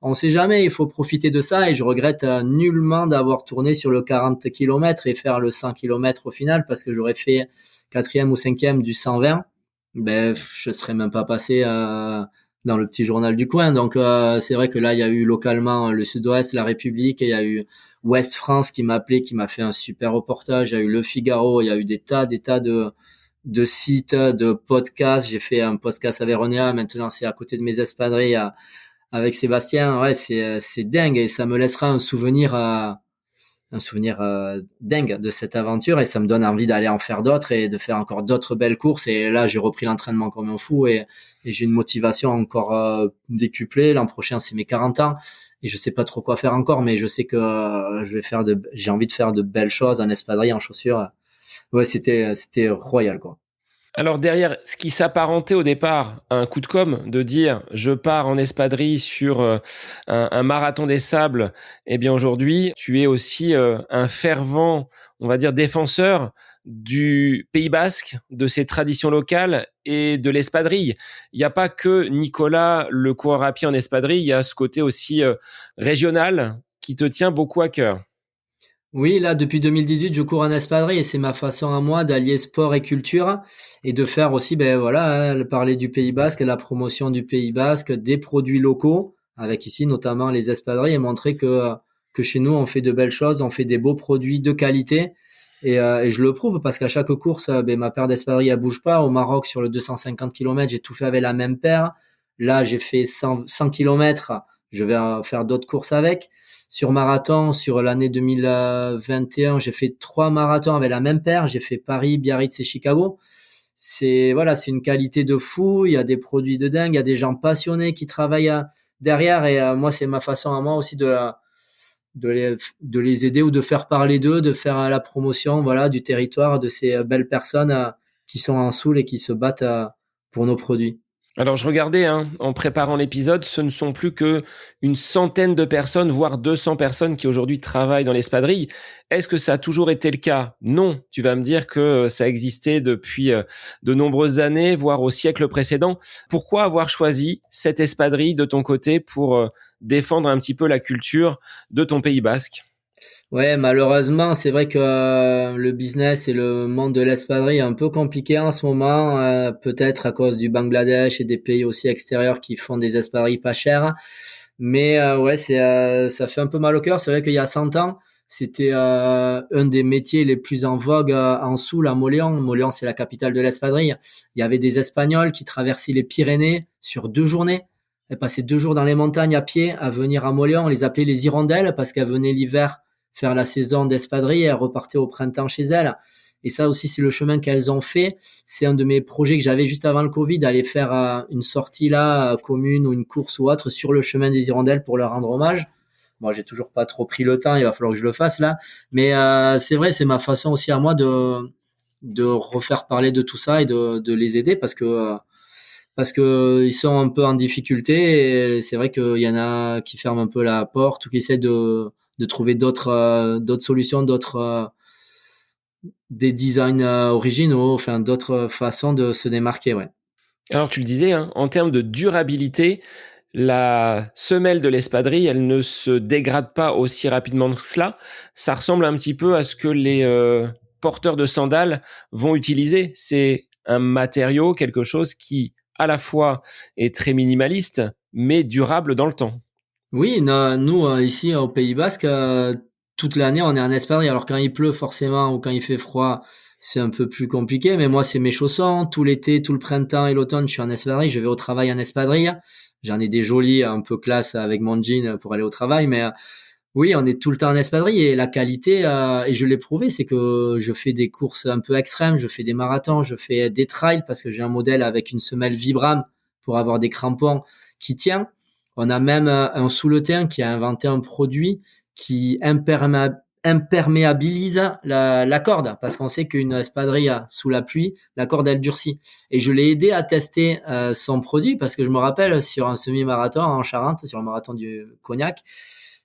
on sait jamais. Il faut profiter de ça et je regrette nullement d'avoir tourné sur le 40 km et faire le 100 km au final parce que j'aurais fait quatrième ou cinquième du 120. Ben, je serais même pas passé dans le petit journal du coin. Donc c'est vrai que là, il y a eu localement le Sud-Ouest, la République, et il y a eu Ouest France qui m'a appelé, qui m'a fait un super reportage. Il y a eu Le Figaro, il y a eu des tas de sites, de podcasts. J'ai fait un podcast à Véronia. Maintenant, c'est à côté de mes espadrilles avec Sébastien. Ouais, c'est dingue et ça me laissera un souvenir dingue de cette aventure et ça me donne envie d'aller en faire d'autres et de faire encore d'autres belles courses et là j'ai repris l'entraînement comme un fou et j'ai une motivation encore décuplée. L'an prochain c'est mes 40 ans et je sais pas trop quoi faire encore mais je sais que j'ai envie de faire de belles choses en espadrille, en chaussures. Ouais, c'était royal quoi. Alors derrière, ce qui s'apparentait au départ à un coup de com', de dire je pars en espadrille sur un marathon des sables, eh bien aujourd'hui, tu es aussi un fervent, on va dire, défenseur du Pays Basque, de ses traditions locales et de l'espadrille. Il n'y a pas que Nicolas, le coureur à pied en espadrille, il y a ce côté aussi régional qui te tient beaucoup à cœur. Oui, là, depuis 2018, je cours en espadrille et c'est ma façon à moi d'allier sport et culture et de faire aussi, ben voilà, parler du Pays Basque, la promotion du Pays Basque, des produits locaux, avec ici notamment les espadrilles et montrer que chez nous, on fait de belles choses, on fait des beaux produits de qualité Et je le prouve parce qu'à chaque course, ma paire d'espadrilles, elle bouge pas. Au Maroc, sur le 250 km, j'ai tout fait avec la même paire. Là, j'ai fait 100 km. Je vais faire d'autres courses avec. Sur marathon, sur l'année 2021, j'ai fait 3 marathons avec la même paire. J'ai fait Paris, Biarritz et Chicago. C'est une qualité de fou. Il y a des produits de dingue. Il y a des gens passionnés qui travaillent derrière. Et moi, c'est ma façon à moi aussi de les aider ou de faire parler d'eux, de faire la promotion, voilà, du territoire, de ces belles personnes qui sont en Soule et qui se battent pour nos produits. Alors je regardais, hein, en préparant l'épisode, ce ne sont plus que une centaine de personnes, voire 200 personnes qui aujourd'hui travaillent dans l'espadrille. Est-ce que ça a toujours été le cas? Non, tu vas me dire que ça existait depuis de nombreuses années, voire au siècle précédent. Pourquoi avoir choisi cette espadrille de ton côté pour défendre un petit peu la culture de ton Pays Basque? Ouais, malheureusement, c'est vrai que le business et le monde de l'espadrille est un peu compliqué en ce moment, peut-être à cause du Bangladesh et des pays aussi extérieurs qui font des espadrilles pas chères. Mais ouais, ça fait un peu mal au cœur. C'est vrai qu'il y a 100 ans, c'était un des métiers les plus en vogue en Soule, à Mauléon. Mauléon, c'est la capitale de l'espadrille. Il y avait des Espagnols qui traversaient les Pyrénées sur 2 journées. Elles passaient 2 jours dans les montagnes à pied à venir à Mauléon. On les appelait les hirondelles parce qu'elles venaient l'hiver faire la saison d'espadrille et elles repartaient au printemps chez elles. Et ça aussi, c'est le chemin qu'elles ont fait. C'est un de mes projets que j'avais juste avant le Covid, aller faire une sortie là, commune ou une course ou autre sur le chemin des hirondelles pour leur rendre hommage. Moi, j'ai toujours pas trop pris le temps, il va falloir que je le fasse là. Mais c'est vrai, c'est ma façon aussi à moi de refaire parler de tout ça et de les aider parce que ils sont un peu en difficulté et c'est vrai qu'il y en a qui ferment un peu la porte ou qui essaient de trouver d'autres solutions, des designs originaux, enfin d'autres façons de se démarquer, ouais. Alors tu le disais, hein, en termes de durabilité, la semelle de l'espadrille, elle ne se dégrade pas aussi rapidement que cela. Ça ressemble un petit peu à ce que les porteurs de sandales vont utiliser. C'est un matériau, quelque chose qui, à la fois, est très minimaliste, mais durable dans le temps. Oui, nous ici au Pays Basque, toute l'année on est en espadrille. Alors quand il pleut forcément ou quand il fait froid, c'est un peu plus compliqué. Mais moi c'est mes chaussons. Tout l'été, tout le printemps et l'automne, je suis en espadrille. Je vais au travail en espadrille. J'en ai des jolis un peu classe avec mon jean pour aller au travail. Mais oui, on est tout le temps en espadrille et la qualité, et je l'ai prouvé, c'est que je fais des courses un peu extrêmes. Je fais des marathons, je fais des trails parce que j'ai un modèle avec une semelle Vibram pour avoir des crampons qui tient. On a même un sous-le-teint qui a inventé un produit qui imperméabilise la corde, parce qu'on sait qu'une espadrille sous la pluie, la corde elle durcit. Et je l'ai aidé à tester son produit parce que je me rappelle sur un semi-marathon en Charente, sur le marathon du Cognac,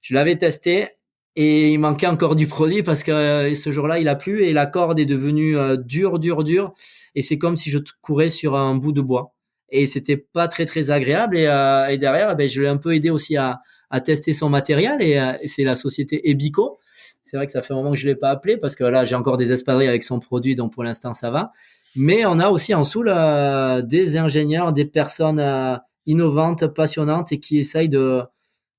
je l'avais testé et il manquait encore du produit parce que ce jour-là il a plu et la corde est devenue dure et c'est comme si je courais sur un bout de bois et c'était pas très très agréable et derrière je l'ai un peu aidé aussi à tester son matériel et c'est la société Ebico. C'est vrai que ça fait un moment que je l'ai pas appelé parce que là j'ai encore des espadrilles avec son produit donc pour l'instant ça va, mais on a aussi en Soule des ingénieurs, des personnes innovantes, passionnantes et qui essayent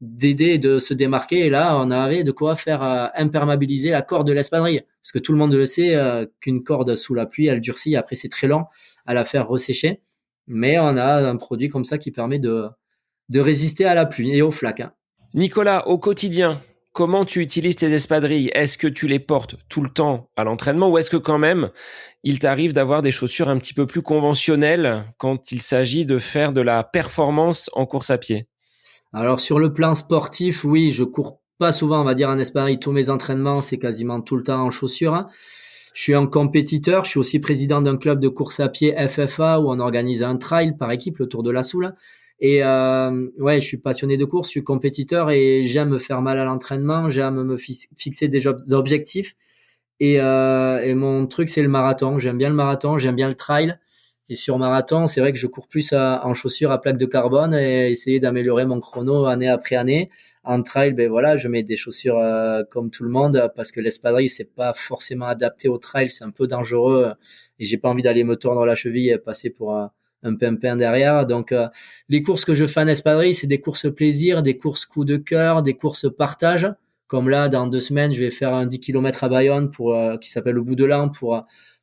d'aider et de se démarquer. Et là, on avait de quoi faire imperméabiliser la corde de l'espadrille. Parce que tout le monde le sait qu'une corde sous la pluie, elle durcit. Après, c'est très lent à la faire ressécher. Mais on a un produit comme ça qui permet de résister à la pluie et aux flaques, hein. Nicolas, au quotidien, comment tu utilises tes espadrilles? Est-ce que tu les portes tout le temps à l'entraînement ou est-ce que quand même il t'arrive d'avoir des chaussures un petit peu plus conventionnelles quand il s'agit de faire de la performance en course à pied? Alors sur le plan sportif, oui, je cours pas souvent, on va dire en espadrille. Tous mes entraînements, c'est quasiment tout le temps en chaussures, hein. Je suis un compétiteur, je suis aussi président d'un club de course à pied FFA où on organise un trail par équipe, le Tour de la Soule. Et ouais, je suis passionné de course, je suis compétiteur et j'aime me faire mal à l'entraînement, j'aime me fixer des objectifs. Et mon truc, c'est le marathon. J'aime bien le marathon, j'aime bien le trail. Et sur marathon, c'est vrai que je cours plus en chaussures à plaque de carbone et essayer d'améliorer mon chrono année après année. En trail, ben voilà, je mets des chaussures comme tout le monde parce que l'espadrille, c'est pas forcément adapté au trail, c'est un peu dangereux et j'ai pas envie d'aller me tordre la cheville et passer pour un pimpin derrière. Donc, les courses que je fais en espadrille, c'est des courses plaisir, des courses coup de cœur, des courses partage Comme là, dans 2 semaines, je vais faire un 10 km à Bayonne qui s'appelle le Bout de l'An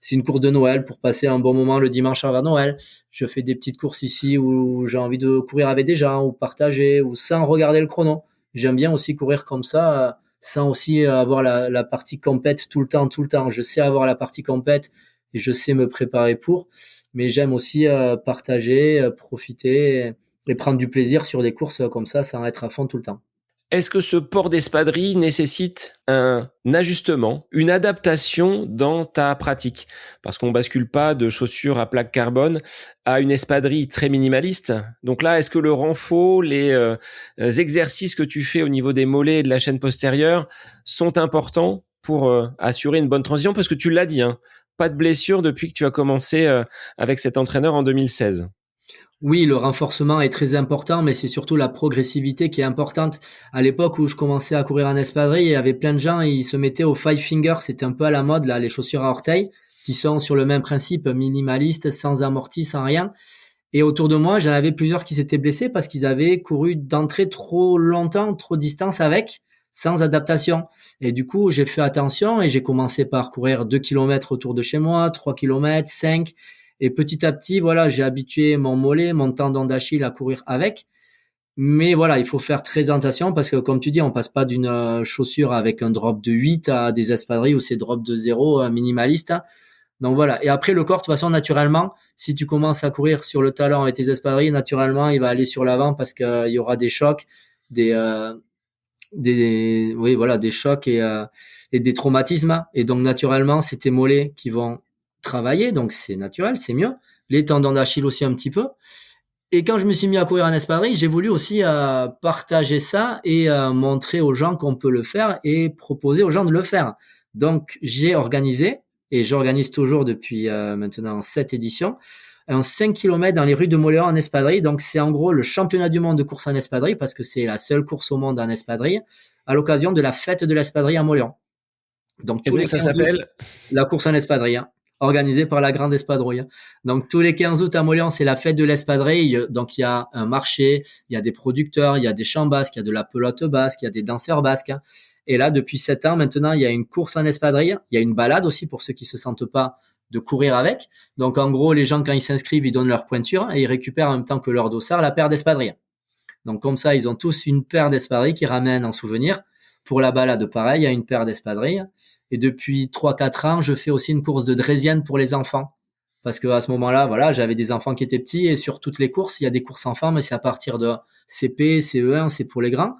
c'est une course de Noël pour passer un bon moment le dimanche avant Noël. Je fais des petites courses ici où j'ai envie de courir avec des gens ou partager ou sans regarder le chrono. J'aime bien aussi courir comme ça, sans aussi avoir la partie compète tout le temps. Je sais avoir la partie compète et je sais me préparer mais j'aime aussi partager, profiter et prendre du plaisir sur des courses comme ça sans être à fond tout le temps. Est-ce que ce port d'espadrille nécessite un ajustement, une adaptation dans ta pratique? Parce qu'on bascule pas de chaussures à plaque carbone à une espadrille très minimaliste. Donc là, est-ce que le renfort, les exercices que tu fais au niveau des mollets et de la chaîne postérieure sont importants pour assurer une bonne transition? Parce que tu l'as dit, hein, pas de blessure depuis que tu as commencé avec cet entraîneur en 2016. Oui, le renforcement est très important, mais c'est surtout la progressivité qui est importante. À l'époque où je commençais à courir en espadrille, il y avait plein de gens, ils se mettaient au five finger, c'était un peu à la mode, là, les chaussures à orteils, qui sont sur le même principe, minimaliste, sans amorti, sans rien. Et autour de moi, j'en avais plusieurs qui s'étaient blessés parce qu'ils avaient couru d'entrée trop longtemps, trop distance avec, sans adaptation. Et du coup, j'ai fait attention et j'ai commencé par courir 2 kilomètres autour de chez moi, 3 kilomètres, 5. Et petit à petit, voilà, j'ai habitué mon mollet, mon tendon d'Achille à courir avec. Mais voilà, il faut faire très attention parce que comme tu dis, on passe pas d'une chaussure avec un drop de 8 à des espadrilles où c'est drop de 0 minimaliste. Donc voilà. Et après, le corps, de toute façon, naturellement, si tu commences à courir sur le talon avec tes espadrilles, naturellement, il va aller sur l'avant parce qu'il y aura des chocs, oui, voilà, des chocs et des traumatismes. Et donc, naturellement, c'est tes mollets qui vont travailler. Donc, c'est naturel, c'est mieux. Les tendons d'Achille aussi un petit peu. Et quand je me suis mis à courir en espadrille, j'ai voulu aussi partager ça et montrer aux gens qu'on peut le faire et proposer aux gens de le faire. Donc, j'ai organisé, et j'organise toujours depuis maintenant 7 éditions, un 5 km dans les rues de Moléon en espadrille. Donc, c'est en gros le championnat du monde de course en espadrille parce que c'est la seule course au monde en espadrille à l'occasion de la fête de l'espadrille à Moléon. Donc, Et tous donc les ça 15 août, s'appelle? la course en espadrille, hein, organisée par la Grande Espadrouille. Donc tous les 15 août à Moléon, c'est la fête de l'espadrille. Donc il y a un marché, il y a des producteurs, il y a des chants basques, il y a de la pelote basque, il y a des danseurs basques. Et là, depuis 7 ans maintenant, il y a une course en espadrille. Il y a une balade aussi pour ceux qui se sentent pas de courir avec. Donc en gros, les gens, quand ils s'inscrivent, ils donnent leur pointure et ils récupèrent en même temps que leur dossard la paire d'espadrilles. Donc comme ça, ils ont tous une paire d'espadrilles qui ramènent en souvenir. Pour la balade, pareil, il y a une paire d'espadrilles. Et depuis 3-4 ans, je fais aussi une course de draisienne pour les enfants. Parce que à ce moment-là, voilà, j'avais des enfants qui étaient petits et sur toutes les courses, il y a des courses enfants, mais c'est à partir de CP, CE1, c'est pour les grands.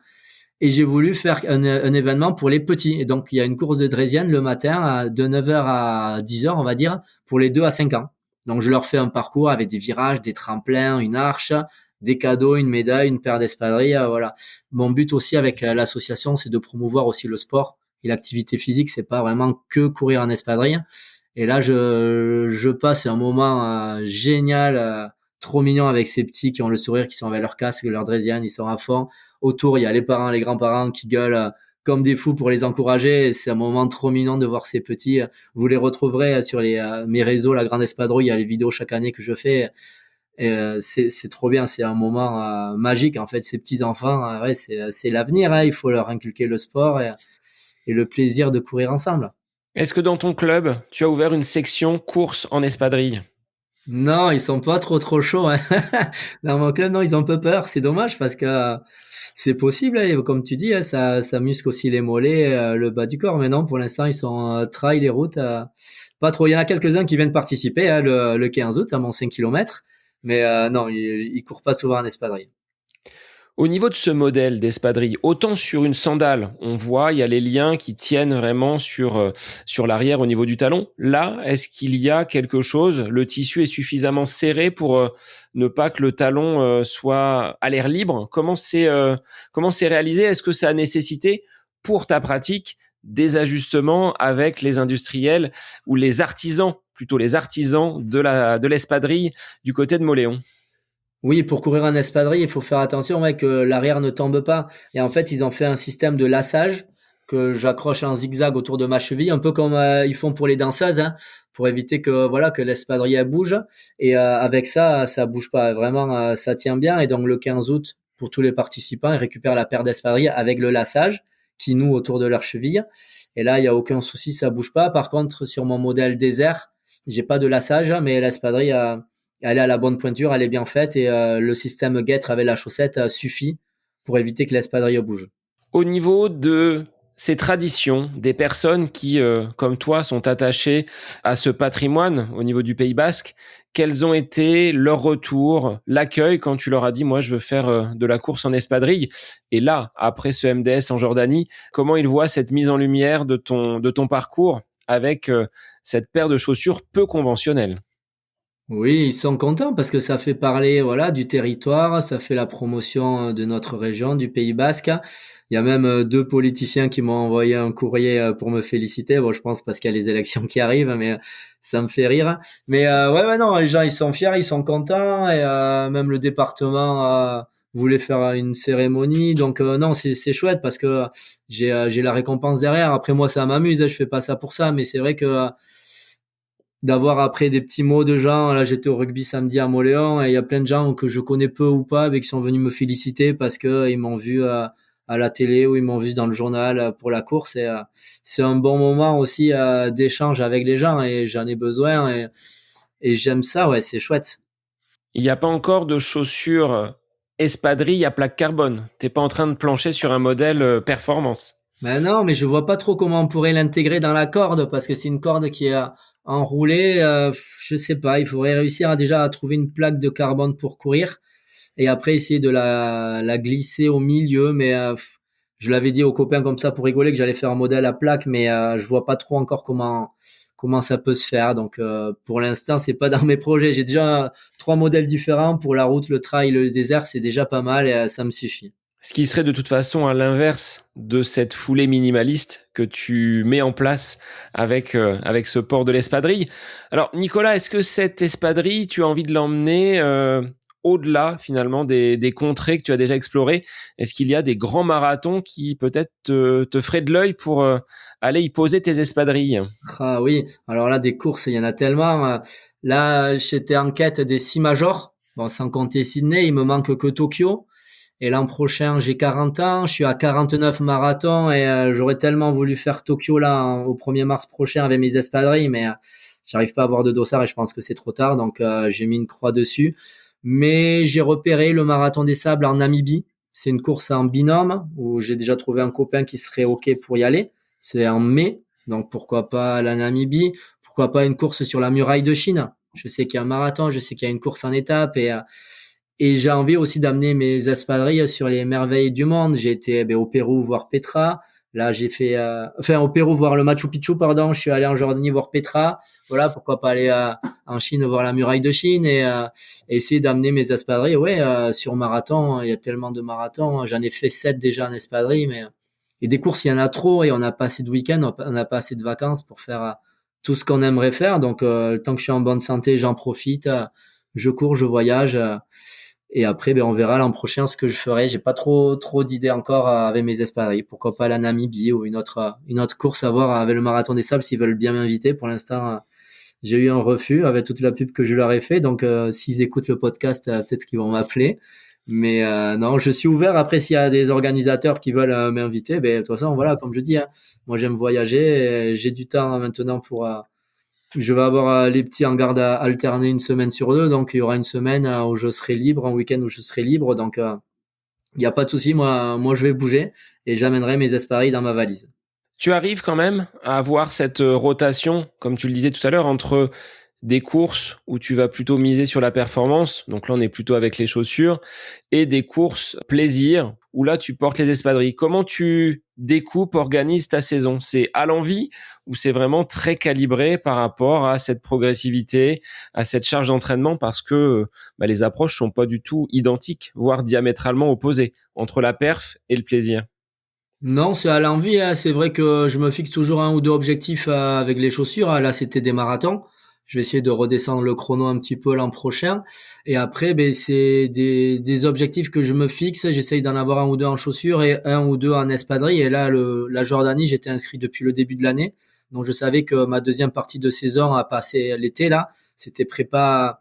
Et j'ai voulu faire un événement pour les petits. Et donc, il y a une course de draisienne le matin de 9h à 10h, on va dire, pour les 2 à 5 ans. Donc, je leur fais un parcours avec des virages, des tremplins, une arche, des cadeaux, une médaille, une paire d'espadrilles, voilà. Mon but aussi avec l'association, c'est de promouvoir aussi le sport et l'activité physique. C'est pas vraiment que courir en espadrille. Et là, je passe un moment génial, trop mignon avec ces petits qui ont le sourire, qui sont avec leur casque, leur draisienne, ils sont à fond. Autour, il y a les parents, les grands-parents qui gueulent comme des fous pour les encourager. Et c'est un moment trop mignon de voir ces petits. Vous les retrouverez sur mes réseaux, la Grande Espadrouille. Il y a les vidéos chaque année que je fais. Et c'est trop bien, c'est un moment magique en fait. Ces petits enfants, ouais, c'est l'avenir. Hein. Il faut leur inculquer le sport et le plaisir de courir ensemble. Est-ce que dans ton club, tu as ouvert une section course en espadrille? Non, ils sont pas trop chauds. Hein. Dans mon club, non, ils ont un peu peur. C'est dommage parce que c'est possible. Hein, et comme tu dis, hein, ça muscle aussi les mollets, le bas du corps. Mais non, pour l'instant, ils sont trail les routes. Pas trop. Il y en a quelques-uns qui viennent participer hein, le 15 août à mon 5 km. Mais non, ils courent pas souvent en espadrille. Au niveau de ce modèle d'espadrille, autant sur une sandale, on voit, il y a les liens qui tiennent vraiment sur l'arrière au niveau du talon. Là, est-ce qu'il y a quelque chose, le tissu est suffisamment serré pour ne pas que le talon soit à l'air libre? Comment c'est réalisé? Est-ce que ça a nécessité pour ta pratique des ajustements avec les industriels ou les artisans, plutôt les artisans de l'espadrille du côté de Moléon? Oui, pour courir en espadrille, il faut faire attention ouais, que l'arrière ne tombe pas. Et en fait, ils ont fait un système de lassage que j'accroche en zigzag autour de ma cheville, un peu comme ils font pour les danseuses, hein, pour éviter que voilà que l'espadrille elle bouge. Et avec ça, ça bouge pas. Vraiment, ça tient bien. Et donc le 15 août, pour tous les participants, ils récupèrent la paire d'espadrilles avec le lassage qui nouent autour de leur cheville. Et là, il y a aucun souci, ça bouge pas. Par contre, sur mon modèle désert, j'ai pas de lassage, mais l'espadrille, elle est à la bonne pointure, elle est bien faite et le système guêtre avec la chaussette suffit pour éviter que l'espadrille bouge. Au niveau de ces traditions, des personnes qui, comme toi, sont attachées à ce patrimoine au niveau du Pays Basque, quels ont été leurs retours, l'accueil quand tu leur as dit, moi, je veux faire de la course en espadrille? Et là, après ce MDS en Jordanie, comment ils voient cette mise en lumière de ton parcours avec cette paire de chaussures peu conventionnelle? Oui, ils sont contents parce que ça fait parler, voilà, du territoire, ça fait la promotion de notre région, du Pays Basque. Il y a même 2 politiciens qui m'ont envoyé un courrier pour me féliciter. Bon, je pense parce qu'il y a les élections qui arrivent, mais ça me fait rire. Mais ouais, non, les gens, ils sont fiers, ils sont contents et même le département voulait faire une cérémonie. Donc non, c'est chouette parce que j'ai la récompense derrière. Après moi, ça m'amuse, je fais pas ça pour ça, mais c'est vrai que d'avoir après des petits mots de gens. Là, j'étais au rugby samedi à Moléon et il y a plein de gens que je connais peu ou pas, mais qui sont venus me féliciter parce que ils m'ont vu à la télé ou ils m'ont vu dans le journal pour la course. Et c'est un bon moment aussi d'échange avec les gens et j'en ai besoin et j'aime ça. Ouais, c'est chouette. Il n'y a pas encore de chaussures espadrilles à plaque carbone. T'es pas en train de plancher sur un modèle performance. Ben non, mais je vois pas trop comment on pourrait l'intégrer dans la corde parce que c'est une corde qui est enroulée. Je sais pas. Il faudrait réussir déjà à trouver une plaque de carbone pour courir et après essayer de la glisser au milieu. Mais je l'avais dit aux copains comme ça pour rigoler que j'allais faire un modèle à plaque, mais je vois pas trop encore comment ça peut se faire. Donc pour l'instant, c'est pas dans mes projets. J'ai déjà 3 modèles différents pour la route, le trail, le désert. C'est déjà pas mal et ça me suffit. Ce qui serait de toute façon à l'inverse de cette foulée minimaliste que tu mets en place avec ce port de l'espadrille. Alors Nicolas, est-ce que cette espadrille, tu as envie de l'emmener au-delà finalement des contrées que tu as déjà explorées? Est-ce qu'il y a des grands marathons qui peut-être te feraient de l'œil pour aller y poser tes espadrilles? Ah oui, alors là, des courses, il y en a tellement. Là, j'étais en quête des 6 majors. Bon, sans compter Sydney, il me manque que Tokyo. Et l'an prochain, j'ai 40 ans, je suis à 49 marathons et j'aurais tellement voulu faire Tokyo là au 1er mars prochain avec mes espadrilles, mais j'arrive pas à avoir de dossard et je pense que c'est trop tard, donc j'ai mis une croix dessus. Mais j'ai repéré le marathon des sables en Namibie. C'est une course en binôme où j'ai déjà trouvé un copain qui serait OK pour y aller. C'est en mai, donc pourquoi pas la Namibie, pourquoi pas une course sur la muraille de Chine. Je sais qu'il y a un marathon, je sais qu'il y a une course en étape et j'ai envie aussi d'amener mes espadrilles sur les merveilles du monde. J'ai été au Pérou voir Petra. Là, j'ai fait, au Pérou voir le Machu Picchu, pardon. Je suis allé en Jordanie voir Petra. Voilà, pourquoi pas aller en Chine voir la muraille de Chine et essayer d'amener mes espadrilles. Ouais, sur marathon, il y a tellement de marathons. J'en ai fait 7 déjà en espadrille, mais et des courses, il y en a trop et on n'a pas assez de week-ends, on n'a pas assez de vacances pour faire tout ce qu'on aimerait faire. Donc, tant que je suis en bonne santé, j'en profite. Je cours, je voyage. Et après, on verra l'an prochain ce que je ferai. J'ai pas trop d'idées encore avec mes espadrilles. Pourquoi pas la Namibie ou une autre course à voir avec le Marathon des Sables s'ils veulent bien m'inviter. Pour l'instant, j'ai eu un refus avec toute la pub que je leur ai fait. Donc, s'ils écoutent le podcast, peut-être qu'ils vont m'appeler. Mais non, je suis ouvert. Après, s'il y a des organisateurs qui veulent m'inviter, de toute façon, voilà, comme je dis, hein, moi j'aime voyager. J'ai du temps maintenant pour je vais avoir les petits en garde à alterner une semaine sur 2, donc il y aura une semaine où je serai libre, un week-end où je serai libre, donc il n'y a pas de souci, moi je vais bouger et j'amènerai mes espadrilles dans ma valise. Tu arrives quand même à avoir cette rotation, comme tu le disais tout à l'heure, entre des courses où tu vas plutôt miser sur la performance, donc là on est plutôt avec les chaussures, et des courses plaisir, où là tu portes les espadrilles. Comment tu découpes, organises ta saison? C'est à l'envie ou c'est vraiment très calibré par rapport à cette progressivité, à cette charge d'entraînement, parce que les approches sont pas du tout identiques, voire diamétralement opposées, entre la perf et le plaisir? Non, c'est à l'envie, hein. C'est vrai que je me fixe toujours un ou deux objectifs avec les chaussures. Là, c'était des marathons. Je vais essayer de redescendre le chrono un petit peu l'an prochain. Et après, c'est des objectifs que je me fixe. J'essaye d'en avoir un ou deux en chaussures et un ou deux en espadrille. Et là, la Jordanie, j'étais inscrit depuis le début de l'année. Donc, je savais que ma deuxième partie de saison a passé l'été, là. C'était prépa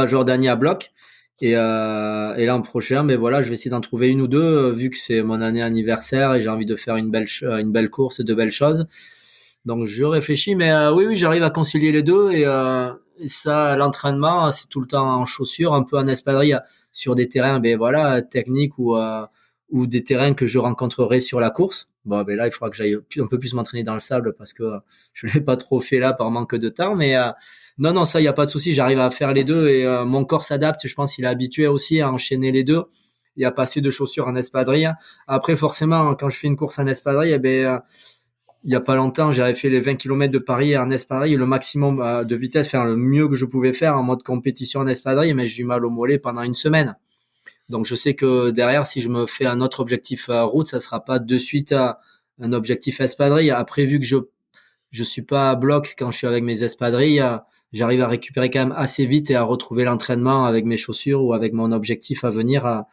Jordanie à bloc. Et l'an prochain, ben voilà, je vais essayer d'en trouver une ou deux, vu que c'est mon année anniversaire et j'ai envie de faire une belle course, de belles choses. Donc je réfléchis, mais oui, oui, j'arrive à concilier les deux et ça, l'entraînement, c'est tout le temps en chaussures, un peu en espadrille sur des terrains, ben voilà, techniques ou des terrains que je rencontrerai sur la course. Bon, ben là, il faudra que j'aille un peu plus m'entraîner dans le sable parce que je l'ai pas trop fait là par manque de temps, mais non, non, ça, il y a pas de souci. J'arrive à faire les deux et mon corps s'adapte. Je pense qu'il est habitué aussi à enchaîner les deux et à passer de chaussures en espadrille. Après, forcément, quand je fais une course en espadrille, eh ben, il y a pas longtemps, j'avais fait les 20 km de Paris en espadrille, le maximum de vitesse, faire le mieux que je pouvais faire en mode compétition en espadrille, mais j'ai eu mal au mollet pendant une semaine. Donc, je sais que derrière, si je me fais un autre objectif route, ça sera pas de suite un objectif espadrille. Après, vu que je suis pas à bloc quand je suis avec mes espadrilles. J'arrive à récupérer quand même assez vite et à retrouver l'entraînement avec mes chaussures ou avec mon objectif à venir.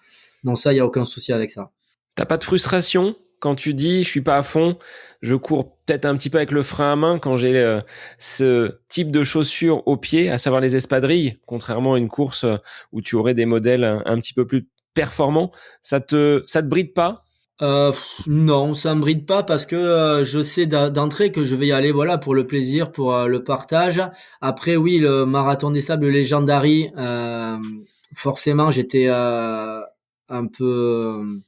Non, ça, il y a aucun souci avec ça. T'as pas de frustration quand tu dis je suis pas à fond, je cours peut-être un petit peu avec le frein à main quand j'ai ce type de chaussures au pied, à savoir les espadrilles, contrairement à une course où tu aurais des modèles un petit peu plus performants, ça te bride pas? Non, ça me bride pas parce que je sais d'entrée que je vais y aller voilà pour le plaisir, pour le partage. Après oui, le marathon des sables Legendary, forcément j'étais un peu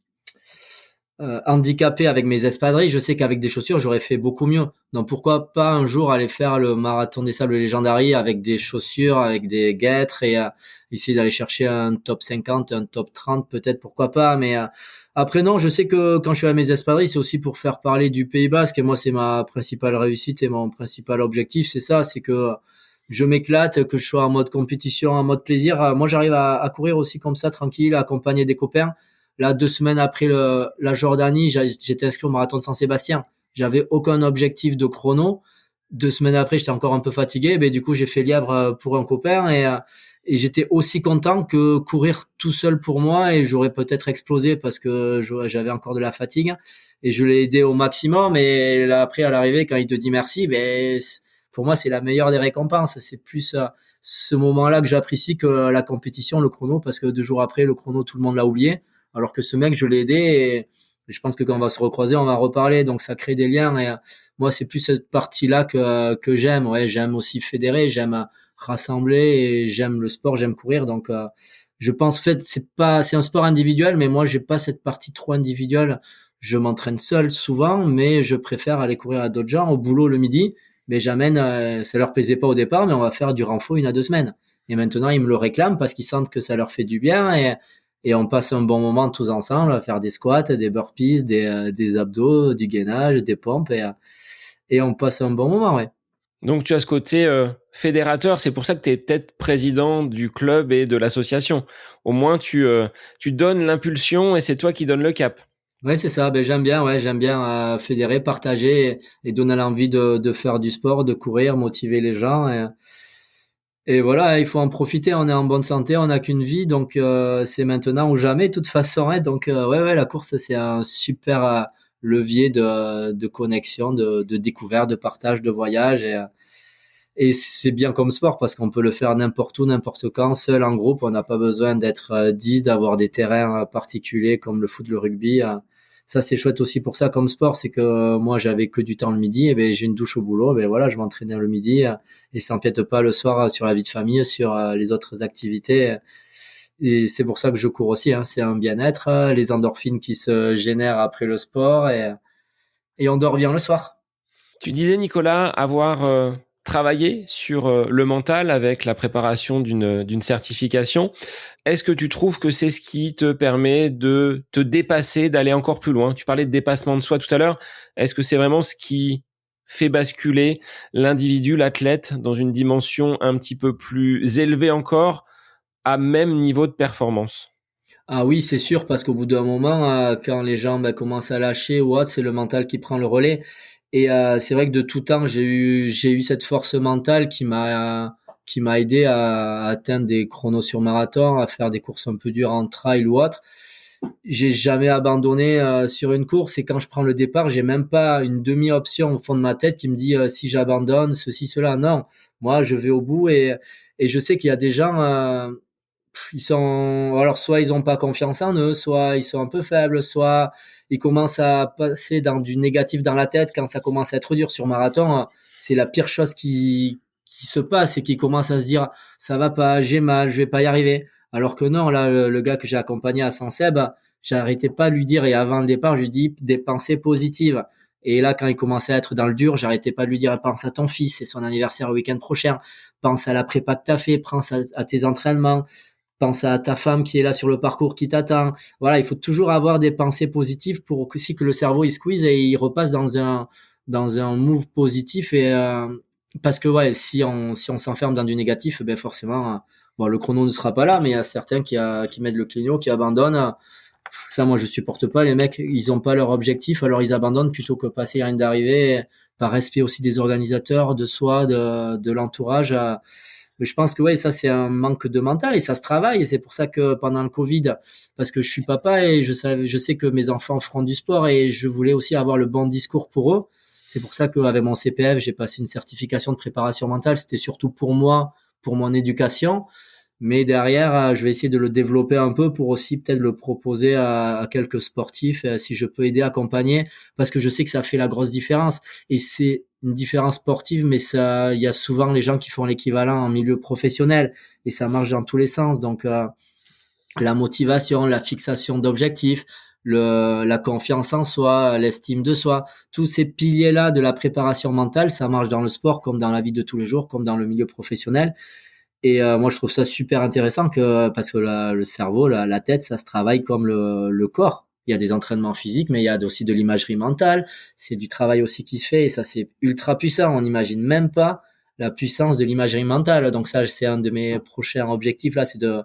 handicapé avec mes espadrilles. Je sais qu'avec des chaussures j'aurais fait beaucoup mieux. Donc pourquoi pas un jour aller faire le marathon des sables Legendary avec des chaussures, avec des guêtres et essayer d'aller chercher un top 50, un top 30 peut-être, pourquoi pas. Mais après non, je sais que quand je suis à mes espadrilles, c'est aussi pour faire parler du Pays Basque et moi c'est ma principale réussite et mon principal objectif, c'est ça, c'est que je m'éclate, que je sois en mode compétition, en mode plaisir. Moi j'arrive à courir aussi comme ça, tranquille, accompagné des copains. Là, 2 semaines après la Jordanie, j'étais inscrit au marathon de Saint-Sébastien. J'avais aucun objectif de chrono. 2 semaines après, j'étais encore un peu fatigué. Mais du coup, j'ai fait Lièvre pour un copain et j'étais aussi content que courir tout seul pour moi et j'aurais peut-être explosé parce que j'avais encore de la fatigue et je l'ai aidé au maximum. Et là, après, à l'arrivée, quand il te dit merci, ben, pour moi, c'est la meilleure des récompenses. C'est plus ce moment-là que j'apprécie que la compétition, le chrono, parce que 2 jours après, le chrono, tout le monde l'a oublié. Alors que ce mec, je l'ai aidé et je pense que quand on va se recroiser, on va reparler. Donc ça crée des liens et moi, c'est plus cette partie-là que j'aime. Ouais, j'aime aussi fédérer, j'aime rassembler et j'aime le sport, j'aime courir. Donc je pense en fait c'est un sport individuel, mais moi j'ai pas cette partie trop individuelle. Je m'entraîne seul souvent, mais je préfère aller courir à d'autres gens au boulot le midi. Mais j'amène, ça leur plaisait pas au départ, mais on va faire du renfort 1 à 2 semaines. Et maintenant ils me le réclament parce qu'ils sentent que ça leur fait du bien et on passe un bon moment tous ensemble à faire des squats, des burpees, des abdos, du gainage, des pompes et on passe un bon moment, ouais. Donc tu as ce côté fédérateur, c'est pour ça que tu es peut-être président du club et de l'association. Au moins tu donnes l'impulsion et c'est toi qui donnes le cap. Ouais, c'est ça. Ben j'aime bien, ouais, j'aime bien fédérer, partager et donner l'envie de faire du sport, de courir, motiver les gens. Et voilà, il faut en profiter. On est en bonne santé, on n'a qu'une vie, donc c'est maintenant ou jamais, de toute façon. Hein, donc ouais, ouais, la course, c'est un super levier de connexion, de découverte, de partage, de voyage. Et c'est bien comme sport parce qu'on peut le faire n'importe où, n'importe quand, seul en groupe. On n'a pas besoin d'être 10, d'avoir des terrains particuliers comme le foot, le rugby. Ça, c'est chouette aussi pour ça comme sport. C'est que moi, j'avais que du temps le midi. Et ben, j'ai une douche au boulot. Et ben voilà, je m'entraînais le midi et ça empiète pas le soir sur la vie de famille, sur les autres activités. Et c'est pour ça que je cours aussi. Hein. C'est un bien-être, les endorphines qui se génèrent après le sport et on dort bien le soir. Tu disais, Nicolas, avoir travaillé sur le mental avec la préparation d'une certification. Est-ce que tu trouves que c'est ce qui te permet de te dépasser, d'aller encore plus loin? Tu parlais de dépassement de soi tout à l'heure. Est-ce que c'est vraiment ce qui fait basculer l'individu, l'athlète, dans une dimension un petit peu plus élevée encore, à même niveau de performance? Ah oui, c'est sûr, parce qu'au bout d'un moment, quand les gens commencent à lâcher ou autre, c'est le mental qui prend le relais. Et c'est vrai que de tout temps, j'ai eu cette force mentale qui m'a aidé à atteindre des chronos sur marathon, à faire des courses un peu dures en trail ou autre. J'ai jamais abandonné sur une course et quand je prends le départ, j'ai même pas une demi-option au fond de ma tête qui me dit si j'abandonne, ceci, cela. Non, moi je vais au bout et je sais qu'il y a des gens alors soit ils ont pas confiance en eux, soit ils sont un peu faibles, soit ils commencent à passer dans du négatif dans la tête quand ça commence à être dur sur marathon. C'est la pire chose qui se passe et qui commence à se dire ça va pas, j'ai mal, je vais pas y arriver. Alors que non, là, le gars que j'ai accompagné à Saint-Seb, j'arrêtais pas de lui dire, et avant le départ, je lui dis des pensées positives. Et là, quand il commençait à être dans le dur, j'arrêtais pas de lui dire, pense à ton fils, c'est son anniversaire le week-end prochain, pense à la prépa que t'as fait, pense à tes entraînements, pense à ta femme qui est là sur le parcours qui t'attend. Voilà, il faut toujours avoir des pensées positives pour aussi que le cerveau il squeeze et il repasse dans un move positif et parce que ouais, si on s'enferme dans du négatif, ben forcément bon, le chrono ne sera pas là, mais il y a certains qui mettent le clignot, qui abandonnent. Ça, moi, je supporte pas. Les mecs, ils ont pas leur objectif, alors ils abandonnent plutôt que passer la ligne d'arrivée, par respect aussi des organisateurs, de soi, de l'entourage. Mais je pense que ouais, ça c'est un manque de mental et ça se travaille. Et c'est pour ça que pendant le Covid, parce que je suis papa et je sais que mes enfants feront du sport et je voulais aussi avoir le bon discours pour eux. C'est pour ça qu'avec mon CPF, j'ai passé une certification de préparation mentale. C'était surtout pour moi, pour mon éducation. Mais derrière, je vais essayer de le développer un peu pour aussi peut-être le proposer à quelques sportifs, si je peux aider, accompagner, parce que je sais que ça fait la grosse différence. Et c'est une différence sportive, mais ça, il y a souvent les gens qui font l'équivalent en milieu professionnel, et ça marche dans tous les sens. Donc, la motivation, la fixation d'objectifs, la confiance en soi, l'estime de soi, tous ces piliers-là de la préparation mentale, ça marche dans le sport comme dans la vie de tous les jours, comme dans le milieu professionnel. Et moi, je trouve ça super intéressant parce que le cerveau, la tête, ça se travaille comme le corps. Il y a des entraînements physiques, mais il y a aussi de l'imagerie mentale. C'est du travail aussi qui se fait et ça, c'est ultra puissant. On n'imagine même pas la puissance de l'imagerie mentale. Donc ça, c'est un de mes prochains objectifs là, c'est de